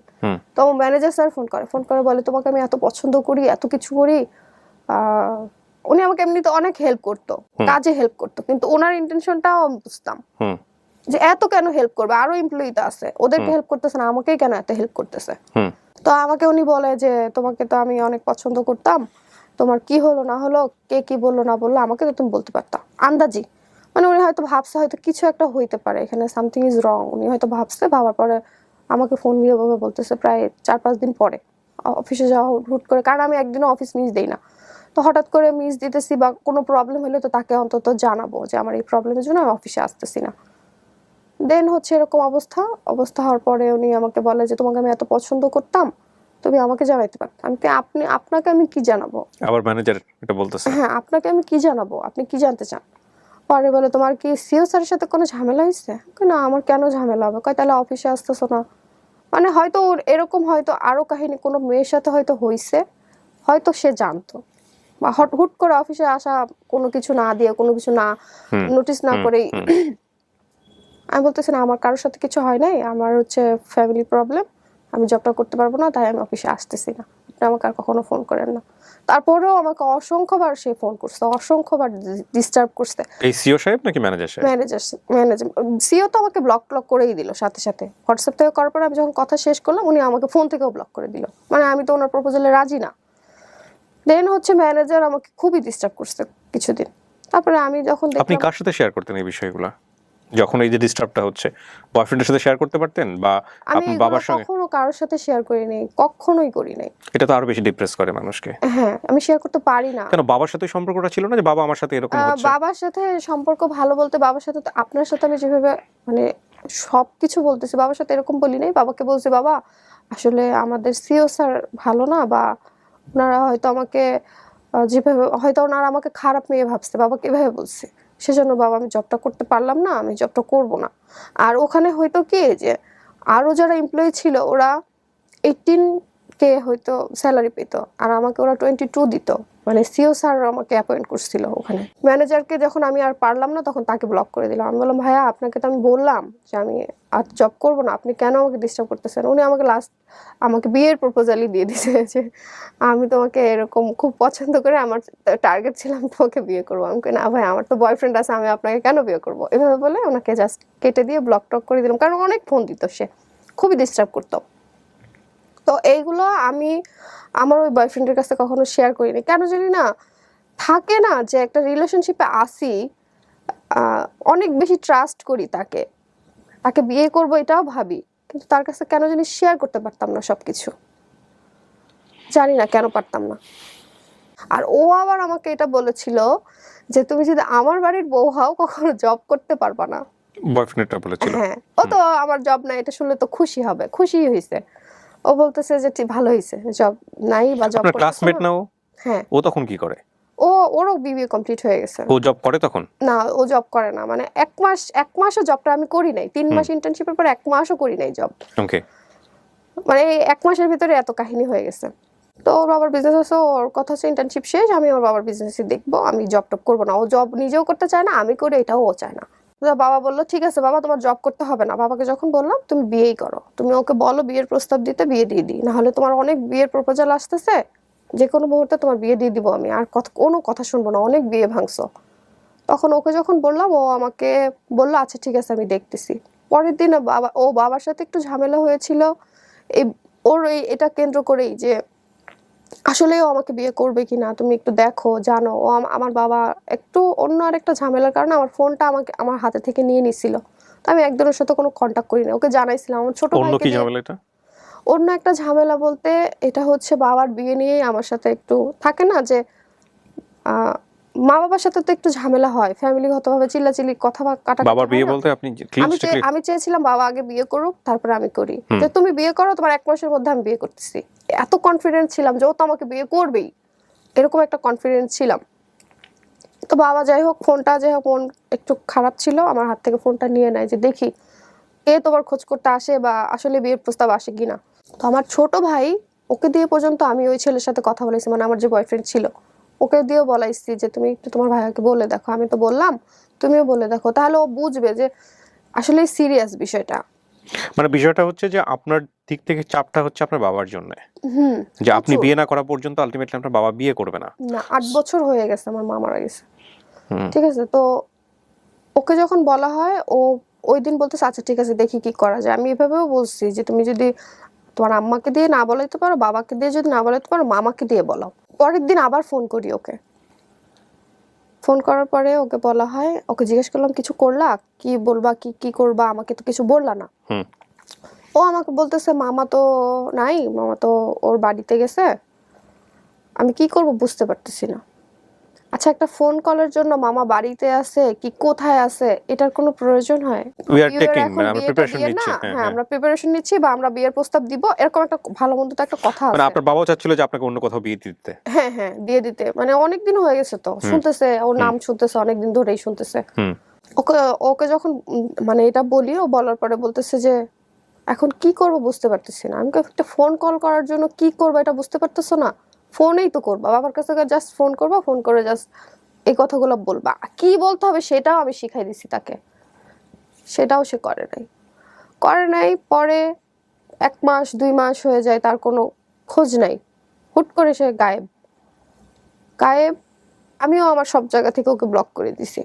তো ম্যানেজার স্যার ফোন করে বলে তোমাকে আমি এত পছন্দ করি, এত কিছু করি। উনি আমাকে এমনিতে অনেক হেল্প করতো, কাজে হেল্প করতো, কিন্তু ওনার ইন্টেনশনটাও আমি বুঝতাম যে এত কেন হেল্প করবে, আরো এমপ্লয়ি তো আছে, ওদেরকে হেল্প করতেছে না, আমাকেই কেন এত হেল্প করতেছে। তো আমাকে উনি বলে যে তোমাকে তো আমি অনেক পছন্দ করতাম, তোমার কি হলো না হলো, কে কি বললো না বললো, আমাকে তো তুমি বলতে পারতা আন্দাজি। মানে উনি হয়তো ভাবছে হয়তো কিছু একটা হইতে পারে এখানে, সামথিং ইজ রং, উনি হয়তো ভাবছে। ভাবার পরে আমাকে ফোন দিয়ে বলতেছে প্রায় 4-5 দিন পরে অফিসে যাওয়া হুট করে, কারণ আমি একদিনও অফিস মিস দেই না। তো হঠাৎ করে মিস দিতেছি বা কোনো প্রবলেম হলে তো তাকে অন্তত জানাবো যে আমার এই প্রবলেমের জন্য আমি অফিসে আসতেছি না। দেন হচ্ছে এরকম অবস্থা হওয়ার পরে উনি আমাকে বলে যে তোমাকে আমি এত পছন্দ করতাম, তুমি আমাকে জানাইতে পারতে। আপনাকে আমি কি জানাবো? আবার ম্যানেজার এটা বলতেছে? হ্যাঁ, আপনাকে আমি কি জানাবো, আপনি কি জানতে চান? পরে বলে তোমার কি সিও স্যারের সাথে কোনো ঝামেলা হয়েছে? না, আমার কেন ঝামেলা হবে? কয় তাহলে অফিসে আসতেছো না? মানে হয়তো ওর এরকম হয়তো আরো কাহিনী কোনো মেয়ের সাথে হয়তো হইছে, হয়তো সে জানতো, বা হুট করে অফিসে আসা, কোনো কিছু না দিয়ে, কোনো কিছু না নোটিস না করেই। আমি বলতেছি না, আমার কারোর সাথে কিছু হয় নাই, আমার হচ্ছে ফ্যামিলি প্রবলেম, আমি জবটা করতে পারবো না, তাই আমি অফিসে আসতেছি না, আপনি আমাকে আর কখনো ফোন করেন না। তারপরেও আমাকে অসংখ্যবার সে ফোন করছে, অসংখ্যবার ডিস্টার্ব করছে। এই সিও সাহেব নাকি ম্যানেজার সাহেব? ম্যানেজার সিও তো আমাকে ব্লক করেই দিল সাথে সাথে। হোয়াটসঅ্যাপ থেকে করার পরে আমি যখন কথা শেষ করলাম, উনি আমাকে ফোন থেকেও ব্লক করে দিল। মানে আমি তো ওনার প্রপোজালে রাজি না। দেন হচ্ছে ম্যানেজার আমাকে খুবই ডিস্টার্ব করছে কিছুদিন। তারপরে আমি যখন আপনি দেখলাম, কার সাথে শেয়ার করতেন এই বিষয়গুলো যখন এই যে ডিস্টার্বটা হচ্ছে? বয়ফ্রেন্ডের সাথে শেয়ার করতে পারতেন, বা আমি আপনার এগুলো বাবার সঙ্গে? কখনো কারোর সাথে শেয়ার করি নাই, কখনোই করি নাই। এটা তো আরো বেশি ডিপ্রেস করে মানুষকে। হ্যাঁ, আমি শেয়ার করতে পারি না। কেন বাবার সাথে সম্পর্কটা ছিল না যে বাবা আমার সাথে এরকম হচ্ছে? বাবার সাথে সম্পর্ক ভালো বলতে, বাবার সাথে তো আপনার সাথে আমি যেভাবে মানে সবকিছু বলতেছি, বাবার সাথে এরকম বলি নাই। বাবাকে বলছি, বাবা আসলে আমাদের সিও স্যার ভালো না, বা ওনারা হয়তো আমাকে যেভাবে, হয়তো ওনারা আমাকে খারাপ মেয়ে ভাবছে, বাবাকে এভাবে বলছি। সেজন্য বাবা আমি জবটা করতে পারলাম না, আমি জবটা করব না। আর ওখানে হয়তো কি যে আরো যারা এমপ্লয়ি ছিল, ওরা 18K হয়তো স্যালারি পেত, আর আমাকে ওরা 22 দিত। মানে সিও স্যার আমাকে অ্যাপয়েন্ট করছিল ওখানে। ম্যানেজারকে যখন আমি আর পারলাম না, তখন তাকে ব্লক করে দিলাম। আমি বললাম, ভাইয়া আপনাকে তো আমি বললাম যে আমি আর জব করবো না, আপনি কেন আমাকে ডিস্টার্ব করতেছেন? উনি আমাকে আমাকে বিয়ের প্রপোজালই দিয়ে দিয়েছে যে আমি তোমাকে এরকম খুব পছন্দ করে, আমার টার্গেট ছিল আমি তোমাকে বিয়ে করবো। আমি না ভাই, আমার তো বয়ফ্রেন্ড আছে, আমি আপনাকে কেন বিয়ে করবো? এভাবে বলে ওনাকে জাস্ট কেটে দিয়ে ব্লক টক করে দিলাম, কারণ অনেক ফোন দিত, সে খুবই ডিস্টার্ব করতো। তো এইগুলো আমি আমার ওই বয়ফ্রেন্ডের কাছে কখনো শেয়ার করিনি, কেন জানি না। থাকে না যে একটা রিলেশনশিপে আসি, অনেক বেশি ট্রাস্ট করি তাকে, তাকে বিয়ে করব এটাও ভাবি, কিন্তু তার কাছে কেন জানি শেয়ার করতে পারতাম না সবকিছু, জানি না কেন পারতাম না। আর ও আবার আমাকে এটা বলেছিল যে তুমি যদি আমার বাড়ির বউ হও, কখনো জব করতে পারবা না। বয়ফ্রেন্ডটা বলেছিল? হ্যাঁ, ও তো আমার জব নাই এটা শুনলে তো খুশি হবে, খুশি হয়েছে। ও বলতেছে যে ঠিক ভালো হয়েছে, জব নাই বা জব আপনার করতেছে ক্লাসমেট না। না ও? হ্যাঁ, ও তখন কি করে? ওরও বিবিএ কমপ্লিট হয়ে গেছে। ও জব করে তখন? না, ও জব করে না, মানে এক মাসও জবটা আমি করি নাই, 3 মাস ইন্টার্নশিপের পর 1 মাসও করি নাই জব। ওকে। মানে এই 1 মাসের ভিতরে এত কাহিনী হয়ে গেছে। তো ওর বাবার বিজনেস আছে, ওর কথা হচ্ছে ইন্টার্নশিপ শেষ, আমি ওর বাবার বিজনেসই দেখবো, আমি জব টব করবো না। ও জব নিজেও করতে চায় না, আমি করে এটাও ও চায় না। তো বাবা বললো ঠিক আছে বাবা, তোমার জব করতে হবে না। বাবাকে যখন বললাম তুমি বিয়েই করো, তুমি ওকে বলো বিয়ের প্রস্তাব দিতে, বিয়ে দিয়ে দিই, নাহলে তোমার অনেক বিয়ের প্রপোজাল আসতেছে, যে কোনো মুহূর্তে তোমার বিয়ে দিয়ে দিব আমি, আর কোনো কথা শুনবো না, অনেক বিয়ে ভাঙছো। তখন ওকে যখন বললাম, ও আমাকে বললো আচ্ছা ঠিক আছে আমি দেখতেছি। পরের দিন বাবার সাথে একটু ঝামেলা হয়েছিল এই এটা কেন্দ্র করেই, যে আসলে ও আমাকে বিয়ে করবে কিনা, তুমি একটু দেখো জানো। আমার বাবা একটু অন্য আরেকটা ঝামেলার কারণে আমার ফোনটা আমার হাতে থেকে নিয়ে নিছিল। তো আমি একজনের সাথে কোনো কন্টাক্ট করি না, ওকে জানাইছিলাম আমার ছোট অন্য ভাইকে কি দিয়ে। ঝামেলা এটা? অন্য একটা ঝামেলা বলতে এটা হচ্ছে বাবার বিয়ে নিয়েই আমার সাথে একটু থাকে না যে আহ মা বাবার সাথে তো একটু ঝামেলা হয়, ফ্যামিলিগতভাবে চিল্লাচিল্লি কথা কাটাকাটি বাবার হয় বিয়ে না? বলতে আপনি ক্লিন স্ট্রিক্টলি? আমি চেয়েছিলাম বাবা আগে বিয়ে করুক, তারপরে আমি করি, যে তুমি বিয়ে করো, তোমার 1 মাসের মধ্যে আমি বিয়ে করতেছি। এত কনফিডেন্ট ছিলাম যে ও তো আমাকে বিয়ে করবেই, এরকম একটা কনফিডেন্স ছিলাম। তো বাবা যাই হোক, ফোনটা যাই হোক, মন একটু খারাপ ছিল, আমার হাত থেকে ফোনটা নিয়ে নেয় যে দেখি কে তোমার খোঁজ করতে আসে, বা আসলে বিয়ের প্রস্তাব আসে কিনা। তো আমার ছোট ভাই, ওকে দিয়ে পর্যন্ত আমি ওই ছেলের সাথে কথা বলেছি, মানে আমার যে বয়ফ্রেন্ড ছিল, ওকে দিয়েও বলাইছি যে তুমি একটু তোমার ভাইয়াকে বলে দেখো, আমি তো বললাম তুমিও বলে দেখো, তাহলে ও বুঝবে যে আসলে সিরিয়াস বিষয়টা। মানে বিষয়টা হচ্ছে যে আপনার দিক থেকে চাপটা হচ্ছে আপনার বাবার জন্য, যে আপনি প্রচুর। বিয়ে না করা পর্যন্ত আলটিমেটলি আপনার বাবা বিয়ে করবে না। না, 8 বছর হয়ে গেছে, আমার মা মারা গেছে। ঠিক আছে, তো ওকে যখন বলা হয়, ও ওই দিন বলতেছে আচ্ছা ঠিক আছে দেখি কি করা যায়। আমি এভাবেও বলছি যে তুমি যদি তোমার আম্মাকে দিয়ে না বলাইতে পারো, বাবাকে দিয়ে যদি না বলাইতে পারো, মামাকে দিয়ে বলাও। পরের দিন আবার ফোন করি ওকে, ফোন করার পরে ওকে বলা হয়, ওকে জিজ্ঞেস করলাম কিছু করলা, কি বলবা, কি করবা, আমাকে তো কিছু বললা না। ও আমাকে বলতেছে মামা তো নাই, মামা তো ওর বাড়িতে গেছে, আমি কি করব বুঝতে পারতেছি না। আচ্ছা, একটা ফোন কলের জন্য মামা বাড়িতে আছে কি কোথায় আছে এটার কোনো প্রয়োজন হয়? উই আর বিয়ের টেকিং, এখন মানে আমরা বিয়েটা প্রিপারেশন দিয়ে নিচ্ছি। না, হ্যাঁ, হ্যাঁ হ্যাঁ। আমরা প্রিপারেশন নিচ্ছি বা আমরা বিয়ের প্রস্তাব দিব, এরকম একটা ভালো মন্দ তো একটা কথা মানে আছে। আপনার বাবাও চাচ্ছিল যে আপনাকে অন্য কোথাও বিয়ে দিতে। হ্যাঁ হ্যাঁ, দিয়ে দিতে, মানে অনেকদিন হয়ে গেছে তো শুনতেছে, ওর নাম শুনতেছে অনেকদিন ধরেই শুনতেছে। হুম। ওকে ওকে যখন মানে এটা বলি, ও বলার পরে বলতেছে যে এখন কি করব বুঝতে পারতেছি না। আমি একটা ফোন কল করার জন্য কি করবো এটা বুঝতে পারতেছো না? ফোনেই তো করবা, বাবার কাছে জাস্ট ফোন করবা, ফোন করে জাস্ট এই কথাগুলো বলবা, কি বলতে হবে সেটাও আমি শিখাই দিছি তাকে, সেটাও সে করে নাই। পরে 1 মাস 2 মাস হয়ে যায়, তার কোনো খোঁজ নাই, হুট করে সে গায়েব। আমিও আমার সব জায়গা থেকে ওকে ব্লক করে দিছি,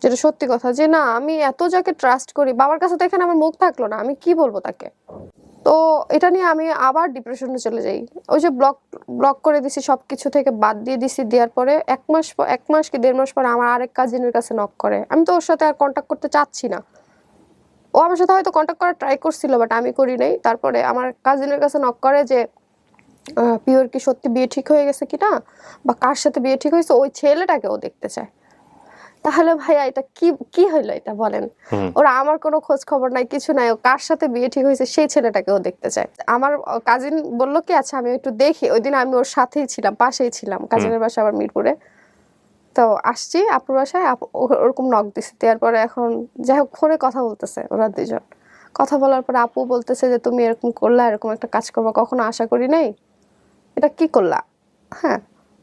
যেটা সত্যি কথা, যে না আমি এত যাকে ট্রাস্ট করি, বাবার কাছে তো এখানে আমার মুখ থাকলো না, আমি কি বলবো তাকে। তো এটা নিয়ে আমি আবার ডিপ্রেশনে চলে যাই। ওই যে ব্লক করে দিছি, সবকিছু থেকে বাদ দিয়ে দিছি, দেওয়ার পরে 1 মাস কি 1.5 মাস পরে আমার আরেক কাজিনের কাছে নক করে। আমি তো ওর সাথে আর কন্ট্যাক্ট করতে চাচ্ছি না, ও আমার সাথে হয়তো কন্ট্যাক্ট করার ট্রাই করছিল, বাট আমি করি নাই। তারপরে আমার কাজিনের কাছে নক করে যে পিওর কি সত্যি বিয়ে ঠিক হয়ে গেছে কিনা, বা কার সাথে বিয়ে ঠিক হয়েছে, ওই ছেলেটাকে ও দেখতে চায়। তাহলে ভাইয়া এটা কি কি হইলো এটা বলেন? ওরা আমার কোনো খোঁজ খবর নাই, কিছু নাই, ও কার সাথে বিয়ে ঠিক হয়েছে সেই ছেলেটাকেও দেখতে চায়। আমার কাজিন বললো কি আচ্ছা আমি একটু দেখি, ওই দিন আমি ওর সাথেই ছিলাম, পাশেই ছিলাম, কাজিনের বাসা আবার মিরপুরে। তো আসছি আপুর বাসায়, ওরকম নক দিছে, দেওয়ার পরে এখন যাই হোক ফোনে কথা বলতেছে ওরা দুজন। কথা বলার পরে আপু বলতেছে যে তুমি এরকম করলা, এরকম একটা কাজ করবো কখনো আশা করি নাই, এটা কি করলা? হ্যাঁ।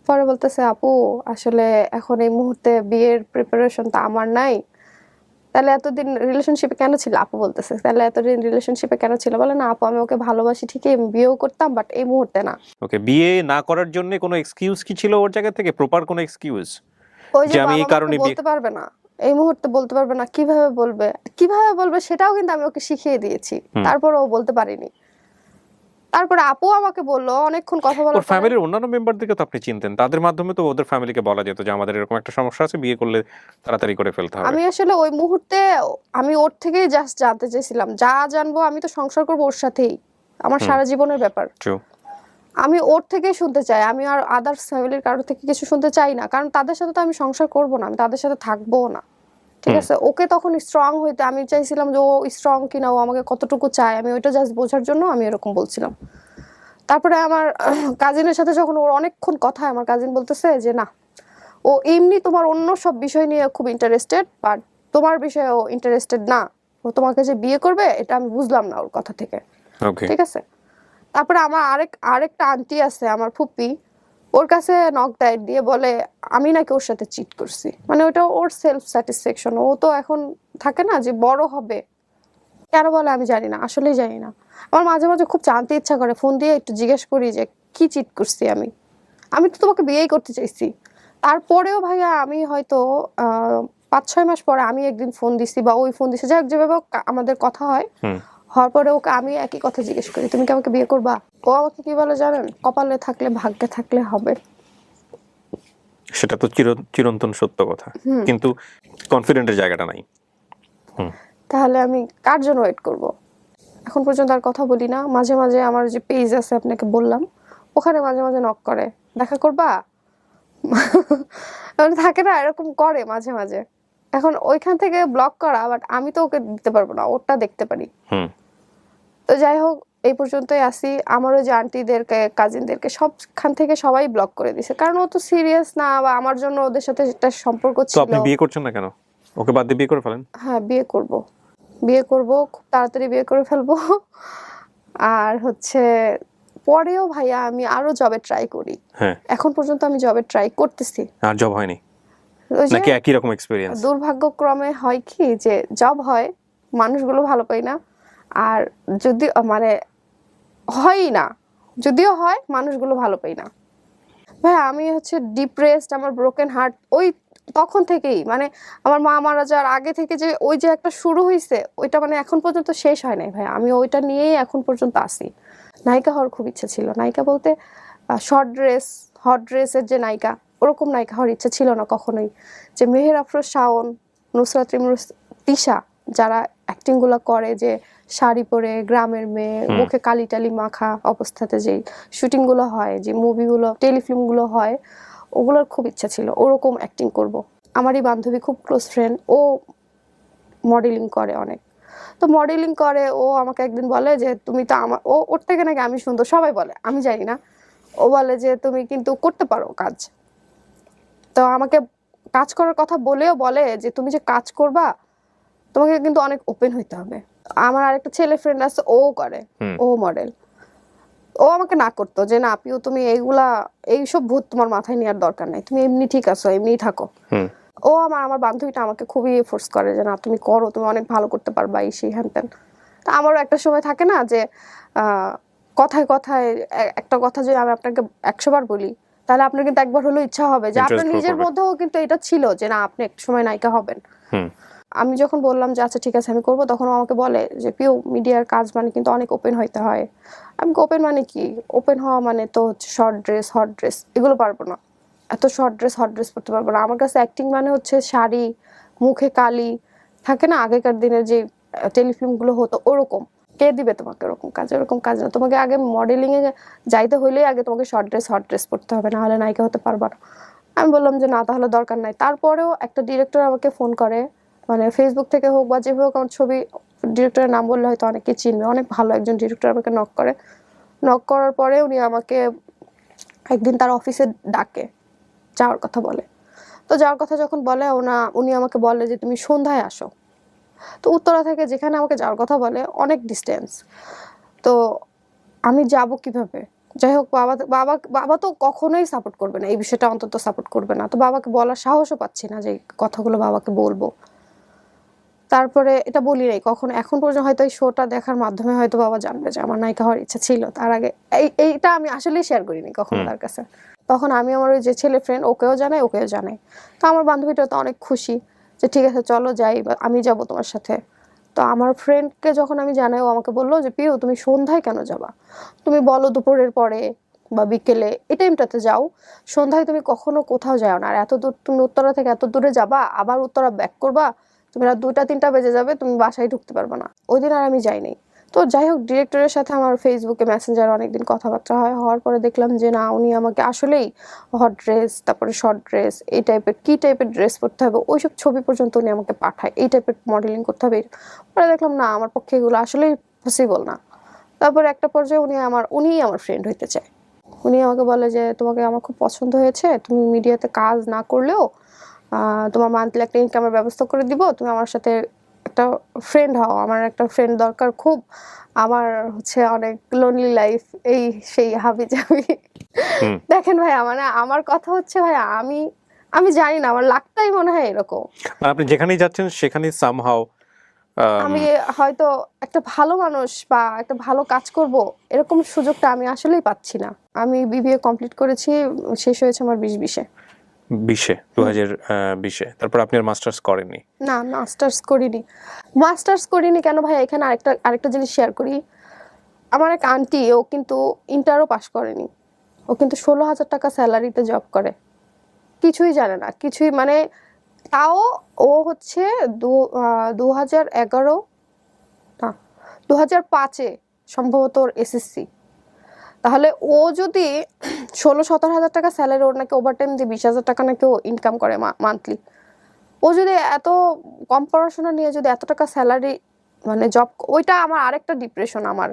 পরে বলতেছে আপু আসলে এখন এই মুহূর্তে বিয়ের প্রিপারেশন তো আমার নাই। তাহলে এতদিন রিলেশনশিপে কেন ছিল? আপু বলতেছে তাহলে এতদিন রিলেশনশিপে কেন ছিল? বলে না আপু আমি ওকে ভালোবাসি ঠিকই, আমি বিয়েও করতাম, বাট এই মুহূর্তে না। ওকে, বিয়ে না করার জন্য কোনো এক্সকিউজ কি ছিল ওর জায়গা থেকে, প্রপার কোনো এক্সকিউজ ওই যে যে আমি বাবা এই মাকে কারণে বিয়ে? বলতে পারবে না, এই মুহূর্তে বলতে পারবে না, কিভাবে বলবে সেটাও কিন্তু আমি ওকে শিখিয়ে দিয়েছি, তারপর ও বলতে পারিনি। তারপরে আপু আমাকে বললো অনেকক্ষণ কথা ওর বলার পরে, ফ্যামিলির অন্যান্য মেম্বারদেরকে তো আপনি চিনতেন, তাদের মাধ্যমে তো ওদের ফ্যামিলিকে বলা যেত যে আমাদের এরকম একটা সমস্যা আছে, বিয়ে করলে তাড়াতাড়ি করে ফেলতে হবে। আমি আসলে ওই মুহূর্তে আমি ওর থেকেই জাস্ট জানতে চাইছিলাম, যা জানবো আমি তো সংসার করবো ওর সাথেই, আমার সারা জীবনের ব্যাপার, ট্রু। আমি ওর থেকেই শুনতে চাই, আমি আর আদার্স ফ্যামিলির কারোর থেকে কিছু শুনতে চাই না, কারণ তাদের সাথে তো আমি সংসার করবো না, আমি তাদের সাথে থাকবো না। ঠিক আছে, ওকে তখন স্ট্রং হইতে আমি চাইছিলাম যে ও স্ট্রং কিনা, ও আমাকে কতটুকু চায়, আমি ওইটা জাস্ট বোঝার জন্য আমি এরকম বলছিলাম। তারপরে আমার কাজিনের সাথে যখন ওর অনেকক্ষণ কথা, আমার কাজিন বলতেছে যে না ও এমনি তোমার অন্য সব বিষয় নিয়ে খুব ইন্টারেস্টেড, বাট তোমার বিষয়ে ও ইন্টারেস্টেড না, ও তোমাকে যে বিয়ে করবে এটা আমি বুঝলাম না ওর কথা থেকে। ওকে। ঠিক আছে। তারপরে আমার আরেকটা আন্টি আছে আমার ফুপি, ওর কাছে নক দেয়, দিয়ে বলে আমি নাকি ওর সাথে চিট করছি, মানে ওটা ওর সেলফ স্যাটিসফ্যাকশন, ও তো এখন থাকে না যে বড় হবে, কেন বলে আমি জানি না, আসলেই জানি না। আমার মাঝে মাঝে খুব জানতে ইচ্ছা করে, ফোন দিয়ে একটু জিজ্ঞেস করি যে কি চিট করছি আমি তো তোমাকে বিয়েই করতে চাইছি। তারপরেও ভাইয়া আমি হয়তো 5-6 মাস পরে আমি একদিন ফোন দিছি বা ওই ফোন দিছে, যাই হোক যেভাবে আমাদের কথা হয়, হওয়ার পরে ওকে আমি একই কথা জিজ্ঞেস করি তুমি কি আমাকে বিয়ে করবা? ও আমাকে কি বলে জানেন? কপালে থাকলে ভাগ্যে থাকলে হবে। সেটা তো চিরন্তন সত্য কথা, কিন্তু কনফিডেন্টের জায়গাটা নাই। তাহলে আমি কার জন্য ওয়েট করব? এখন পর্যন্ত আর কথা বলি না। মাঝে মাঝে আমার যে পেজ আছে আপনাকে বললাম, ওখানে মাঝে মাঝে নক করে, দেখা করবা? থাকে না এরকম করে মাঝে মাঝে। এখন ওইখান থেকে ব্লক করা, বাট আমি তো ওকে দিতে পারবো না, ওরটা দেখতে পারি। তো যাই হোক এই পর্যন্তই আসি। আমারও যে আন্টিদেরকে কাজিনদেরকে সবখান থেকে সবাই ব্লক করে দিছে, কারণ ও তো সিরিয়াস না, বা আমার জন্য ওদের সাথে একটা সম্পর্ক তো ছিল। আপনি বিয়ে করছেন না কেন? ওকে বাদ দিয়ে বিয়ে করে ফেলেন। হ্যাঁ বিয়ে করব খুব তাড়াতাড়ি বিয়ে করে ফেলবো। আর হচ্ছে পরেও ভাইয়া আমি আরো জবে ট্রাই করি। হ্যাঁ। এখন পর্যন্ত আমি জবে ট্রাই করতেছি। আর জব হয়নি ওই যে নাকি একই রকম এক্সপেরিয়েন্স? দুর্ভাগ্যক্রমে হয় কি যে জব হয়, মানুষগুলো ভালো পাই না, আর যদি মানে হয়ই না, যদিও হয় মানুষগুলো ভালো পাই না। ভাই আমি হচ্ছে ডিপ্রেসড, আমার ব্রোকেন হার্ট ওই তখন থেকেই, মানে আমার মা মারা যাওয়ার আগে থেকে যে ওই যে একটা শুরু হয়েছে, ওইটা মানে এখন পর্যন্ত শেষ হয় নাই ভাই, আমি ওইটা নিয়েই এখন পর্যন্ত আসি। নায়িকা হওয়ার খুব ইচ্ছা ছিল, নায়িকা বলতে হট ড্রেসের যে নায়িকা, ওরকম নায়িকা হওয়ার ইচ্ছা ছিল না কখনোই। যে মেহের আফরোজ শাওন, নুসরাত ইমরোজ, তিশা, যারা অ্যাক্টিং গুলো করে, যে শাড়ি পরে গ্রামের মেয়ে, মুখে কালি টালি মাখা অবস্থাতে যেই শুটিং গুলো হয়, যে মুভিগুলো টেলিফিল্ম গুলো হয়, ওগুলোর খুব ইচ্ছা ছিল ওরকম অ্যাক্টিং করব। আমারই বান্ধবী খুব ক্লোজ ফ্রেন্ড, ও মডেলিং করে অনেক। তো মডেলিং করে, ও আমাকে একদিন বলে যে তুমি তো আমার, ওর থেকে নাকি আমি সুন্দর সবাই বলে, আমি জানি না। ও বলে যে তুমি কিন্তু করতে পারো কাজ। তো আমাকে কাজ করার কথা বলেও বলে যে তুমি যে কাজ করবা তোমাকে কিন্তু অনেক ওপেন হইতে হবে। আমার আরেকটা ছেলে ফ্রেন্ড আছে, ও করে, ও মডেল। ও আমাকে না করতো যে না পিউ তুমি এইসব ভূত তোমার মাথায় নেওয়ার দরকার নাই, তুমি এমনি ঠিক আছো, এমনিই থাকো। ও আমার বান্ধবীটা আমাকে খুবই ফোর্স করে যে না তুমি করো, তুমি অনেক ভালো করতে পারবা, এই সেই হ্যান ত্যান। তা আমারও একটা সময় থাকে না যে কথায় কথায় একটা কথা যদি আমি আপনাকে 100 বার বলি তাহলে আপনার কিন্তু একবার হলেও ইচ্ছা হবে যে আপনার নিজের মধ্যেও কিন্তু এটা ছিল যে না আপনি একটা সময় নায়িকা হবেন। আমি যখন বললাম যে আচ্ছা ঠিক আছে আমি করবো, তখন আমাকে বলে যে পিউ মিডিয়ার কাজ মানে কিন্তু অনেক ওপেন হইতে হয়। আমি ওপেন মানে কি, ওপেন হওয়া মানে তো হচ্ছে শর্ট ড্রেস হট ড্রেস এগুলো পারবো না, এত শর্ট ড্রেস হট ড্রেস পরতে পারবো না। আমার কাছে অ্যাক্টিং মানে হচ্ছে শাড়ি, মুখে কালি থাকে না, আগেকার দিনের যে টেলিফিল্ম গুলো হতো ওরকম। কে দিবে তোমাকে ওরকম কাজ? ওরকম কাজ না, তোমাকে আগে মডেলিং এ যাইতে হইলেই আগে তোমাকে শর্ট ড্রেস হট ড্রেস পরতে হবে, না হলে নায়িকা হতে পারবা না। আমি বললাম যে না তাহলে দরকার নাই। তারপরেও একটা ডিরেক্টর আমাকে ফোন করে, মানে ফেসবুক থেকে হোক বা যেভাবে হোক, আমার ছবি, ডিরেক্টরের নাম বললে হয়তো অনেকে চিনবে, অনেক ভালো একজন ডিরেক্টর আমাকে নক করে। নক করার পরে উনি আমাকে একদিন তার অফিসে ডাকে, যাওয়ার কথা বলে। তো যাওয়ার কথা যখন বলে উনি আমাকে বলে যে তুমি সন্ধ্যায় আসো। তো উত্তরা থেকে যেখানে আমাকে যাওয়ার কথা বলে অনেক ডিস্টেন্স, তো আমি যাব কিভাবে? যাই হোক, বাবা বাবা তো কখনোই সাপোর্ট করবে না, এই বিষয়টা অন্তত সাপোর্ট করবে না। তো বাবাকে বলার সাহসও পাচ্ছি না যে কথাগুলো বাবাকে বলবো। তারপরে এটা বলি নাই কখনো, এখন পর্যন্ত হয়তো এই শোটা দেখার মাধ্যমে হয়তো বাবা জানবে যে আমার নায়িকা হওয়ার ইচ্ছা ছিল। তার আগে এইটা আমি আসলেই শেয়ার করিনি কখনো তার কাছে। তখন আমি আমার ওই যে ছেলে ফ্রেন্ড ওকেও জানাই। তো আমার বান্ধবীটা তো অনেক খুশি যে ঠিক আছে চলো যাই, আমি যাব তোমার সাথে। তো আমার ফ্রেন্ডকে যখন আমি জানাই, ও আমাকে বললো যে পিউ তুমি সন্ধ্যায় কেন যাবা? তুমি বলো দুপুরের পরে বা বিকেলে, এই টাইমটাতে যাও, সন্ধ্যায় তুমি কখনো কোথাও যাও না। আর এত দূর তুমি উত্তরা থেকে এত দূরে যাবা, আবার উত্তরা ব্যাক করবা, তুমি রাত 2টা-3টা বেজে যাবে, তুমি বাসায় ঢুকতে পারবে না। ওই দিন আর আমি যাইনি। তো যাই হোক, ডিরেক্টরের সাথে আমার ফেসবুকে মেসেঞ্জারে অনেকদিন কথাবার্তা হওয়ার পরে দেখলাম যে না উনি আমাকে আসলেই হট ড্রেস, তারপরে শর্ট ড্রেস, এই টাইপের কি টাইপের ড্রেস পরতে হবে ওইসব ছবি পর্যন্ত উনি আমাকে পাঠায়, এই টাইপের মডেলিং করতে হবে। পরে দেখলাম না আমার পক্ষে এগুলো আসলেই পসিবল না। তারপরে একটা পর্যায়ে উনিই আমার ফ্রেন্ড হইতে চায়। উনি আমাকে বলে যে তোমাকে আমার খুব পছন্দ হয়েছে, তুমি মিডিয়াতে কাজ না করলেও তোমার মান্থলি একটা ইনকামের ব্যবস্থা করে দিব, তুমি আমার সাথে একটা ফ্রেন্ড হও, আমার একটা ফ্রেন্ড দরকার খুব, আমার হচ্ছে অনেক লোনলি লাইফ, এই সেই হাবি জাবি। দেখেন ভাই, মানে আমার কথা হচ্ছে ভাই, আমি জানি না, আমার লাগতাই মনে হয় এরকম। আপনি যেখানেই যাচ্ছেন সেখানেই সামহাও আমি হয়তো একটা ভালো মানুষ বা একটা ভালো কাজ করব এরকম সুযোগটা আমি আসলেই পাচ্ছি না। আমি বিবিএ কমপ্লিট করেছি, শেষ হয়েছে আমার 2020-এ। 2020-এ তারপর আপনি আর মাস্টার্স করেননি? না, মাস্টার্স করিনি কেন ভাই? এখানে আরেকটা জিনিস শেয়ার করি। আমার এক আন্টি, ও কিন্তু ইন্টারও পাস করেনি, ও কিন্তু 16,000 টাকা স্যালারিতে জব করে, কিছুই জানে না, কিছুই মানে। তাও ও হচ্ছে 2011 না 2005-এ সম্ভবত ওর এসএসসি। তাহলে ও যদি 16-17 হাজার টাকা স্যালারি, ওর নাকি ওভারটাইম দিয়ে 20,000 টাকা নাকি ও ইনকাম করে মান্থলি। ও যদি এত কম পড়াশোনা নিয়ে যদি এত টাকা স্যালারি মানে জব, ওইটা আমার আরেকটা ডিপ্রেশন আমার,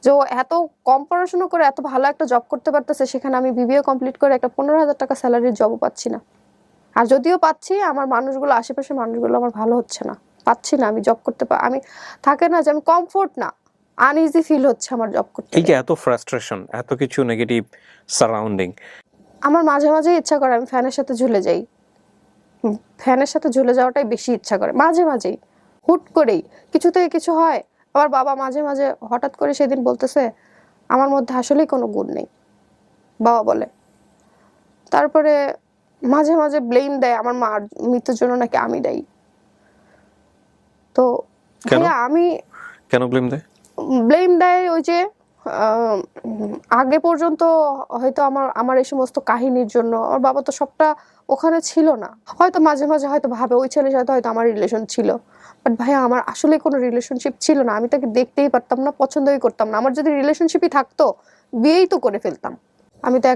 যে ও এত কম পড়াশোনা করে এত ভালো একটা জব করতে পারতেছে, সেখানে আমি বিবিএ কমপ্লিট করে একটা 15,000 টাকা স্যালারির জবও পাচ্ছি না। আর যদিও পাচ্ছি, আমার মানুষগুলো, আশেপাশের মানুষগুলো আমার ভালো হচ্ছে না, পাচ্ছি না আমি জব করতে আমি থাকে না যে আমি কমফোর্ট না, আনইজি ফিল হচ্ছে আমার জব করতে। এই যে এত ফ্রাস্ট্রেশন, এত কিছু নেগেটিভ সারাউন্ডিং, আমার মাঝে মাঝে ইচ্ছা করে আমি ফ্যানের সাথে ঝুলে যাই। ফ্যানের সাথে ঝুলে যাওয়াটাই বেশি ইচ্ছা করে মাঝে মাঝেই, হুট করেই কিছু থেকে কিছু হয়। আবার বাবা মাঝে মাঝে হঠাৎ করে সেদিন বলতেছে আমার মধ্যে আসলেই কোনো গুণ নেই, বাবা বলে। তারপরে মাঝে মাঝে ব্লেম দেয় আমার মার মৃত্যুর জন্য নাকি আমি দায়ী। তো আমি কেন ব্লেম দেয় ওই যে আগে পর্যন্ত হয়তো আমার এই সমস্ত কাহিনীর জন্য আমার বাবা তো সবটা ওখানে ছিল না, হয়তো মাঝে মাঝে হয়তো ভাবে ওই ছেলের সাথে হয়তো আমার রিলেশন ছিল, বাট ভাইয়া আমার আসলে কোনো রিলেশনশিপ ছিল না, আমি তাকে দেখতেই পারতাম না, পছন্দই করতাম না। আমার যদি রিলেশনশিপই থাকতো বিয়েই তো করে ফেলতাম। আমি তো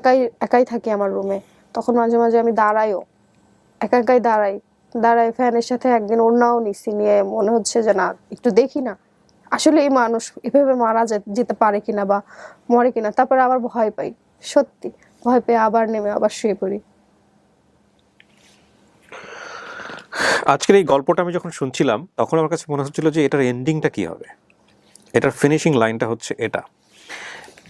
একাই থাকি আমার রুমে, তখন মাঝে মাঝে আমি দাঁড়াইও, একা একাই দাঁড়াই ফ্যানের সাথে। একদিন ওড়নাও নিছি, নিয়ে মনে হচ্ছে যে না একটু দেখি না আসলে এই মানুষ এভাবে মারা যেতে পারে কিনা বা মরে কিনা। তারপরে আবার ভয় পাই, সত্যি ভয় পেয়ে আবার নেমে আবার শুয়ে পড়ি। আজকের এই গল্পটা আমি যখন শুনছিলাম তখন আমার কাছে মনে হচ্ছিল যে এটার এন্ডিংটা কি হবে, এটার ফিনিশিং লাইনটা হচ্ছে এটা।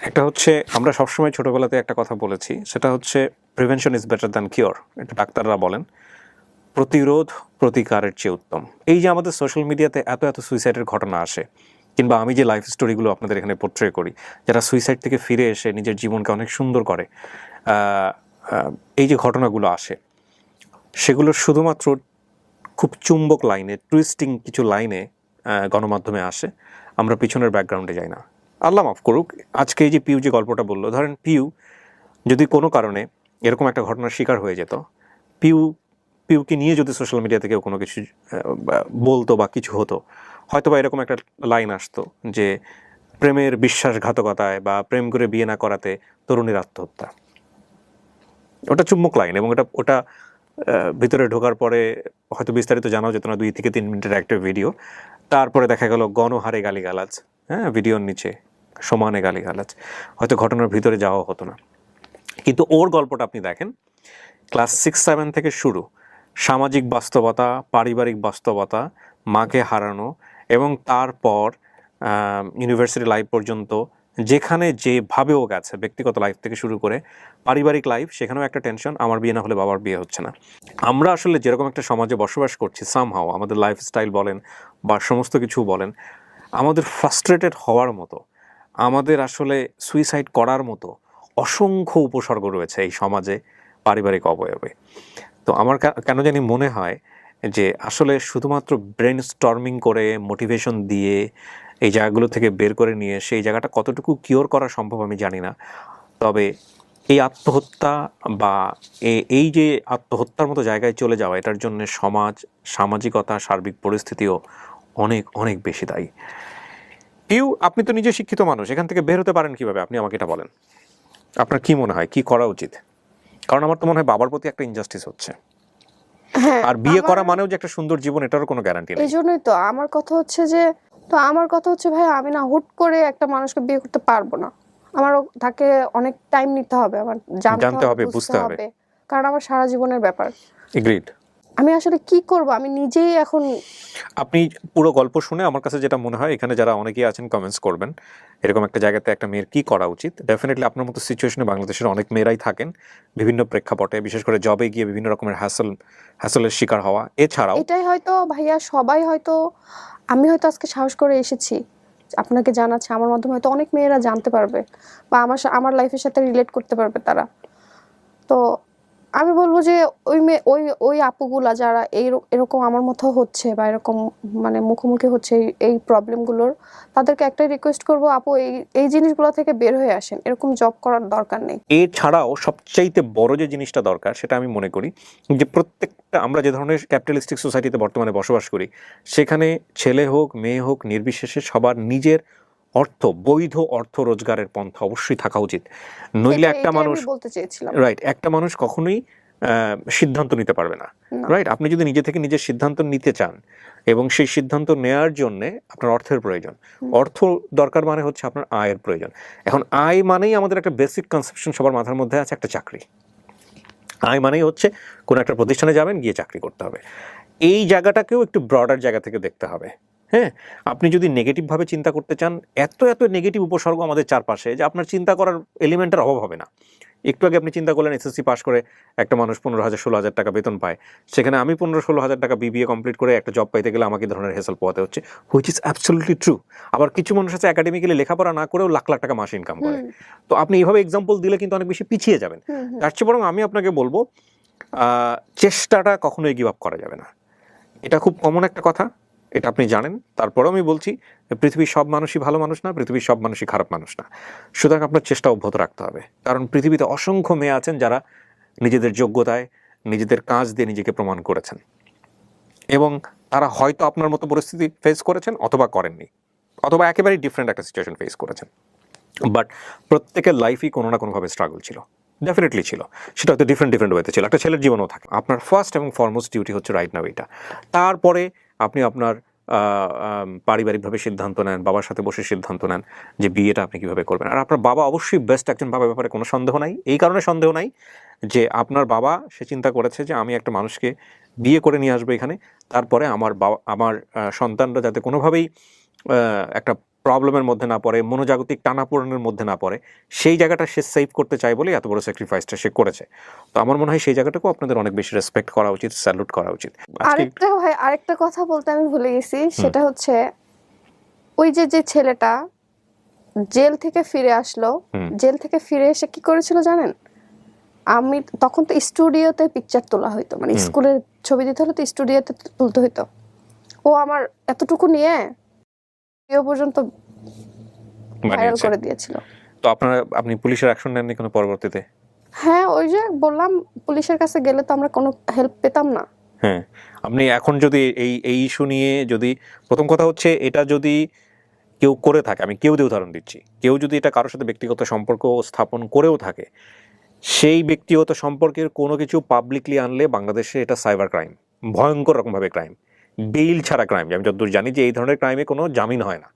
একটা হচ্ছে আমরা সবসময় ছোটবেলাতে একটা কথা বলেছি, সেটা হচ্ছে prevention is better than cure. এটা ডাক্তাররা বলেন, প্রতিরোধ প্রতিকারের চেয়ে উত্তম। এই যে আমাদের সোশ্যাল মিডিয়াতে এত এত সুইসাইডের ঘটনা আসে, কিংবা আমি যে লাইফ স্টোরিগুলো আপনাদের এখানে পোর্ট্রে করি, যারা সুইসাইড থেকে ফিরে এসে নিজের জীবনকে অনেক সুন্দর করে, এই যে ঘটনাগুলো আসে, সেগুলো শুধুমাত্র খুব চুম্বক লাইনে, টুইস্টিং কিছু লাইনে গণমাধ্যমে আসে। আমরা পিছনের ব্যাকগ্রাউন্ডে যাই না। আল্লাহ মাফ করুক, আজকে এই যে পিউ যে গল্পটা বললো, ধরেন পিউ যদি কোনো কারণে এরকম একটা ঘটনার শিকার হয়ে যেত, পিউকে নিয়ে যদি সোশ্যাল মিডিয়া থেকে কোনো কিছু বলতো বা কিছু হতো, হয়তো বা এরকম একটা লাইন আসতো যে প্রেমের বিশ্বাসঘাতকতায় বা প্রেম করে বিয়ে না করাতে তরুণীর আত্মহত্যা। ওটা চুম্বক লাইন, এবং ওটা ভিতরে ঢোকার পরে হয়তো বিস্তারিত জানাও যেত না, 2 থেকে 3 মিনিটের একটা ভিডিও। তারপরে দেখা গেল গণহারে গালিগালাজ, হ্যাঁ, ভিডিওর নিচে সমানে গালিগালাজ, হয়তো ঘটনার ভিতরে যাওয়া হতো না। কিন্তু ওর গল্পটা আপনি দেখেন, ক্লাস 6-7 থেকে শুরু, সামাজিক বাস্তবতা, পারিবারিক বাস্তবতা, মাকে হারানো, এবং তারপর ইউনিভার্সিটি লাইফ পর্যন্ত যেখানে যেভাবেও গেছে, ব্যক্তিগত লাইফ থেকে শুরু করে পারিবারিক লাইফ, সেখানেও একটা টেনশন, আমার বিয়ে না হলে বাবার বিয়ে হচ্ছে না। আমরা আসলে যেরকম একটা সমাজে বসবাস করছি, সামহাও আমাদের লাইফস্টাইল বলেন বা সমস্ত কিছু বলেন, আমাদের ফ্রাস্ট্রেটেড হওয়ার মতো, আমাদের আসলে সুইসাইড করার মতো অসংখ্য উপসর্গ রয়েছে এই সমাজে, পারিবারিক অবয়বে। তো আমার কেন জানি মনে হয় যে আসলে শুধুমাত্র ব্রেন স্টর্মিং করে, মোটিভেশন দিয়ে এই জায়গাগুলো থেকে বের করে নিয়ে সেই জায়গাটা কতটুকু কিওর করা সম্ভব আমি জানি না। তবে এই আত্মহত্যা বা এই যে আত্মহত্যার মতো জায়গায় চলে যাওয়া, এটার জন্য সমাজ, সামাজিকতা, সার্বিক পরিস্থিতিও অনেক অনেক বেশি দায়ী। আপনি তো নিজে শিক্ষিত মানুষ, এখান থেকে বের হতে পারেন কিভাবে? আপনি আমাকে এটা বলেন, আপনার কি মনে হয় কি করা উচিত? কারণ আমার তো মনে হয় বাবার প্রতি একটা ইনজাস্টিস হচ্ছে, হ্যাঁ, আর বিয়ে করা মানেও যে একটা সুন্দর জীবন, এটারও কোনো গ্যারান্টি নেই। এই জন্যই তো আমার কথা হচ্ছে ভাই, আমি না হুট করে একটা মানুষকে বিয়ে করতে পারবো না। আমার তাকে অনেক টাইম নিতে হবে, আমার জানতে হবে, বুঝতে হবে, কারণ আমার সারা জীবনের ব্যাপার। এগ্রিড। আমি আসলে কি করব, আমি নিজেই এখন। আপনি পুরো গল্প শুনে আমার কাছে যেটা মনে হয়, এখানে যারা অনেকেই আছেন কমেন্টস করবেন, এরকম একটা জায়গাতে একটা মেয়ের কি করা উচিত। ডেফিনেটলি আপনার মতো সিচুয়েশনে বাংলাদেশের অনেক মেয়েরাই থাকেন, বিভিন্ন প্রেক্ষাপটে, বিশেষ করে জবে গিয়ে বিভিন্ন রকমের হ্যাসেলের শিকার হওয়া। এছাড়াও এটাই হয়তো ভাইয়া, সবাই হয়তো, আমি হয়তো আজকে সাহস করে এসেছি আপনাকে জানাচ্ছি, আমার মাধ্যমে হয়তো অনেক মেয়েরা জানতে পারবে বা আমার লাইফের সাথে রিলেট করতে পারবে তারা। তো আমি বলবো যে ওই আপুগুলা যারা এরকম আমার মতো হচ্ছে বা এরকম মানে মুখোমুখি হচ্ছে এই প্রবলেমগুলোর, তাদেরকে একটাই রিকোয়েস্ট করবো, আপু এই জিনিসগুলো থেকে বের হয়ে আসেন, এরকম জব করার দরকার নেই। এছাড়াও সবচাইতে বড় যে জিনিসটা দরকার, সেটা আমি মনে করি যে প্রত্যেকটা, আমরা যে ধরনের ক্যাপিটালিস্টিক সোসাইটিতে বর্তমানে বসবাস করি, সেখানে ছেলে হোক মেয়ে হোক নির্বিশেষে সবার নিজের বৈধ অর্থ রোজগারের পন্থা অবশ্যই থাকা উচিত। নইলে একটা মানুষ, বলতে চেয়েছিলাম, রাইট, একটা মানুষ কখনোই সিদ্ধান্ত নিতে পারবে না। রাইট, আপনি যদি নিজে থেকে নিজের সিদ্ধান্ত নিতে চান এবং সেই সিদ্ধান্ত নেওয়ার জন্য আপনার অর্থের প্রয়োজন, অর্থ দরকার মানে হচ্ছে আপনার আয়ের প্রয়োজন। এখন আয় মানেই আমাদের একটা বেসিক কনসেপশন সবার মাথার মধ্যে আছে, একটা চাকরি। আয় মানেই হচ্ছে কোনো একটা প্রতিষ্ঠানে যাবেন, গিয়ে চাকরি করতে হবে। এই জায়গাটাকেও একটু ব্রডার জায়গা থেকে দেখতে হবে। হ্যাঁ, আপনি যদি নেগেটিভভাবে চিন্তা করতে চান, এত নেগেটিভ উপসর্গ আমাদের চারপাশে যে আপনার চিন্তা করার এলিমেন্টের অভাব হবে না। একটু আগে আপনি চিন্তা করলেন এসএসসি পাস করে একটা মানুষ 15,000-16,000 টাকা বেতন পায়, সেখানে আমি 15-16,000 টাকা বিবিএ কমপ্লিট করে একটা জব পাইতে গেলে আমাকে ধরনের হেসেল পোহাতে হচ্ছে, হুইচ ইজ অ্যাবসলিউটলি ট্রু। আবার কিছু মানুষ আছে একাডেমিক্যালি লেখাপড়া না করেও লাখ লাখ টাকা মাসে ইনকাম করে। তো আপনি এইভাবে এক্সাম্পল দিলে কিন্তু অনেক বেশি পিছিয়ে যাবেন। তার চেয়ে বরং আমি আপনাকে বলবো, চেষ্টাটা কখনোই গিভ আপ করা যাবে না। এটা খুব কমন একটা কথা, এটা আপনি জানেন। তারপরেও আমি বলছি, পৃথিবীর সব মানুষই ভালো মানুষ না, পৃথিবীর সব মানুষই খারাপ মানুষ না। সুতরাং আপনার চেষ্টা অব্যাহত রাখতে হবে, কারণ পৃথিবীতে অসংখ্য মেয়ে আছেন যারা নিজেদের যোগ্যতায়, নিজেদের কাজ দিয়ে নিজেকে প্রমাণ করেছেন, এবং তারা হয়তো আপনার মতো পরিস্থিতি ফেস করেছেন অথবা করেননি, অথবা একেবারেই ডিফারেন্ট একটা সিচুয়েশন ফেস করেছেন। বাট প্রত্যেকের লাইফই কোনো না কোনোভাবে স্ট্রাগল ছিল। ডেফিনেটলি ছিল, সেটা হয়তো ডিফারেন্ট ওয়েতে ছিল, একটা ছেলের জীবনও থাকে। আপনার ফার্স্ট এবং ফরমোস্ট ডিউটি হচ্ছে রাইট নাও এটা। তারপরে আপনি আপনার পারিবারিকভাবে সিদ্ধান্ত নেন, বাবার সাথে বসে সিদ্ধান্ত নেন যে বিয়েটা আপনি কীভাবে করবেন। আর আপনার বাবা অবশ্যই বেস্ট একজন বাবার ব্যাপারে কোনো সন্দেহ নাই। এই কারণে সন্দেহ নাই যে আপনার বাবা সে চিন্তা করেছে যে আমি একটা মানুষকে বিয়ে করে নিয়ে আসবো এখানে, তারপরে আমার সন্তানরা যাতে কোনোভাবেই একটা প্রবলেমের মধ্যে না পড়ে, মনোজাগতিক টানাপোড়েনের মধ্যে না পড়ে, সেই জায়গাটা সে সেভ করতে চায় বলেই এত বড় স্যাক্রিফাইসটা সে করেছে। তো আমার মনে হয় সেই জায়গাটাকেও আপনাদের অনেক বেশি রেসপেক্ট করা উচিত, স্যালুট করা উচিত। আরেকটা কথা বলতে আমি ভুলে গেছি, সেটা হচ্ছে ওই যে ছেলেটা জেল থেকে ফিরে আসলো, জেল থেকে ফিরে এসে কি করেছিল জানেন? আমি তখন তো স্টুডিওতে পিকচার তোলা হইতো, মানে স্কুলের ছবি দিতে হলে তো স্টুডিওতে তুলতে হইতো। ও আমার এতটুকু নিয়ে পর্যন্ত ভাইরাল করে দিয়েছিল। তো আপনি পুলিশের অ্যাকশন নেননি কোনো পরবর্তীতে? হ্যাঁ, ওই যে বললাম পুলিশের কাছে গেলে তো আমরা কোনো হেল্প পেতাম না। হ্যাঁ, আপনি এখন যদি এই ইস্যু নিয়ে যদি, প্রথম কথা হচ্ছে এটা যদি কেউ করে থাকে, আমি কেউ দিয়ে উদাহরণ দিচ্ছি, কেউ যদি এটা কারোর সাথে ব্যক্তিগত সম্পর্ক স্থাপন করেও থাকে, সেই ব্যক্তিগত সম্পর্কের কোনো কিছু পাবলিকলি আনলে বাংলাদেশে এটা সাইবার ক্রাইম, ভয়ঙ্কর রকমভাবে ক্রাইম, বেইল ছাড়া ক্রাইম। আমি যতদূর জানি যে এই ধরনের ক্রাইমে কোনো জামিন হয় না,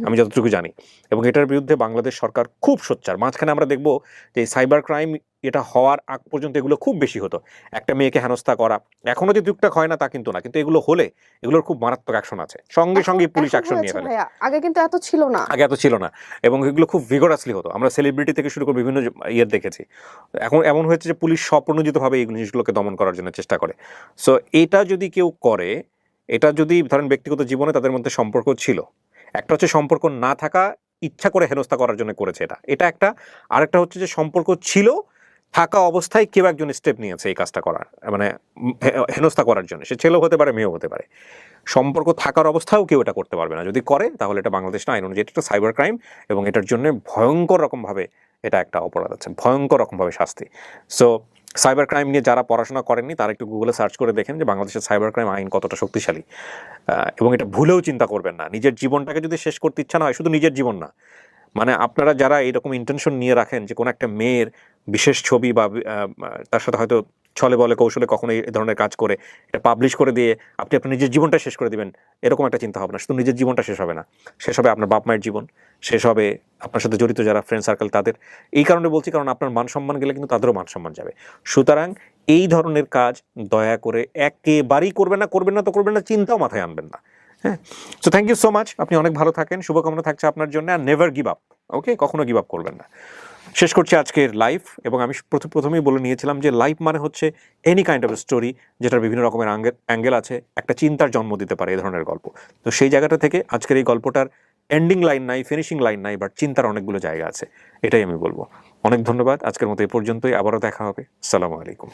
আমি যতটুকু জানি। এবং এটার বিরুদ্ধে বাংলাদেশ সরকার খুব সোচ্চার। মাঝখানে আমরা দেখব যে সাইবার ক্রাইম এটা হওয়ার আগ পর্যন্ত এগুলো খুব বেশি হতো, একটা মেয়েকে হেনস্থা করা। এখনো যে টুকটাক হয় না তা কিন্তু না, কিন্তু এগুলো হলে এগুলোর খুব মারাত্মক অ্যাকশন আছে, সঙ্গে সঙ্গে পুলিশ অ্যাকশন নিয়ে ফেলে। আগে কিন্তু এত ছিল না, আগে এত ছিল না, এবং এগুলো খুব ভিগোরাসলি হতো। আমরা সেলিব্রিটি থেকে শুরু করে বিভিন্ন ইয়ের দেখেছি। এখন এমন হয়েছে যে পুলিশ স্বপ্রণোদিতভাবে এই জিনিসগুলোকে দমন করার জন্য চেষ্টা করে। সো এটা যদি কেউ করে, এটা যদি ধরেন ব্যক্তিগত জীবনে তাদের মধ্যে সম্পর্ক ছিল, একটা হচ্ছে সম্পর্ক না থাকা, ইচ্ছা করে হেনস্থা করার জন্য করেছে এটা একটা। আরেকটা হচ্ছে যে সম্পর্ক ছিল, থাকা অবস্থায় কেউ একজন স্টেপ নিয়েছে এই কাজটা করার, মানে হেনস্থা করার জন্য। সে ছেলেও হতে পারে, মেয়েও হতে পারে। সম্পর্ক থাকার অবস্থাও কেউ এটা করতে পারবে না। যদি করে তাহলে এটা বাংলাদেশ আইন অনুযায়ী এটা সাইবার ক্রাইম, এবং এটার জন্য ভয়ঙ্কর রকমভাবে এটা একটা অপরাধ আছে, ভয়ঙ্কর রকমভাবে শাস্তি। সো সাইবার ক্রাইম নিয়ে যারা পড়াশোনা করেননি তারা একটু গুগলে সার্চ করে দেখেন যে বাংলাদেশের সাইবার ক্রাইম আইন কতটা শক্তিশালী, এবং এটা ভুলেও চিন্তা করবেন না। নিজের জীবনটাকে যদি শেষ করতে ইচ্ছা না হয়, শুধু নিজের জীবন না, মানে আপনারা যারা এরকম ইন্টেনশন নিয়ে রাখেন যে কোনো একটা মেয়ের বিশেষ ছবি বা তার সাথে হয়তো ছলে বলে কৌশলে কখনো এই ধরনের কাজ করে এটা পাবলিশ করে দিয়ে আপনি আপনার নিজের জীবনটা শেষ করে দিবেন, এরকম একটা চিন্তা ভাবনা। শুধু নিজের জীবনটা শেষ হবে না, শেষ হবে আপনার বাপ মায়ের জীবন, শেষ হবে আপনার সাথে জড়িত যারা ফ্রেন্ড সার্কেল তাদের। এই কারণে বলছি, কারণ আপনার মান সম্মান গেলে কিন্তু তাদেরও মান সম্মান যাবে। সুতরাং এই ধরনের কাজ দয়া করে একেবারেই করবেন না, তো করবেন না, চিন্তাও মাথায় আনবেন না। হ্যাঁ, so thank you so much, আপনি অনেক ভালো থাকেন, শুভকামনা থাকছে আপনার জন্য। আর নেভার গিভ আপ, ওকে, কখনো গিভ আপ করবেন না। শেষ করছি আজকের লাইভ, এবং আমি প্রথমেই বলে নিয়েছিলাম যে লাইভ মানে হচ্ছে এনি কাইন্ড অফ স্টোরি যেটার বিভিন্ন রকমের অ্যাঙ্গেল আছে, একটা চিন্তার জন্ম দিতে পারে এই ধরনের গল্প। তো সেই জায়গাটা থেকে আজকের এই গল্পটার এন্ডিং লাইন নাই, ফিনিশিং লাইন নাই, বাট চিন্তার অনেকগুলো জায়গা আছে, এটাই আমি বলবো। অনেক ধন্যবাদ, আজকের মতো এই পর্যন্তই, আবারও দেখা হবে। আসসালামু আলাইকুম।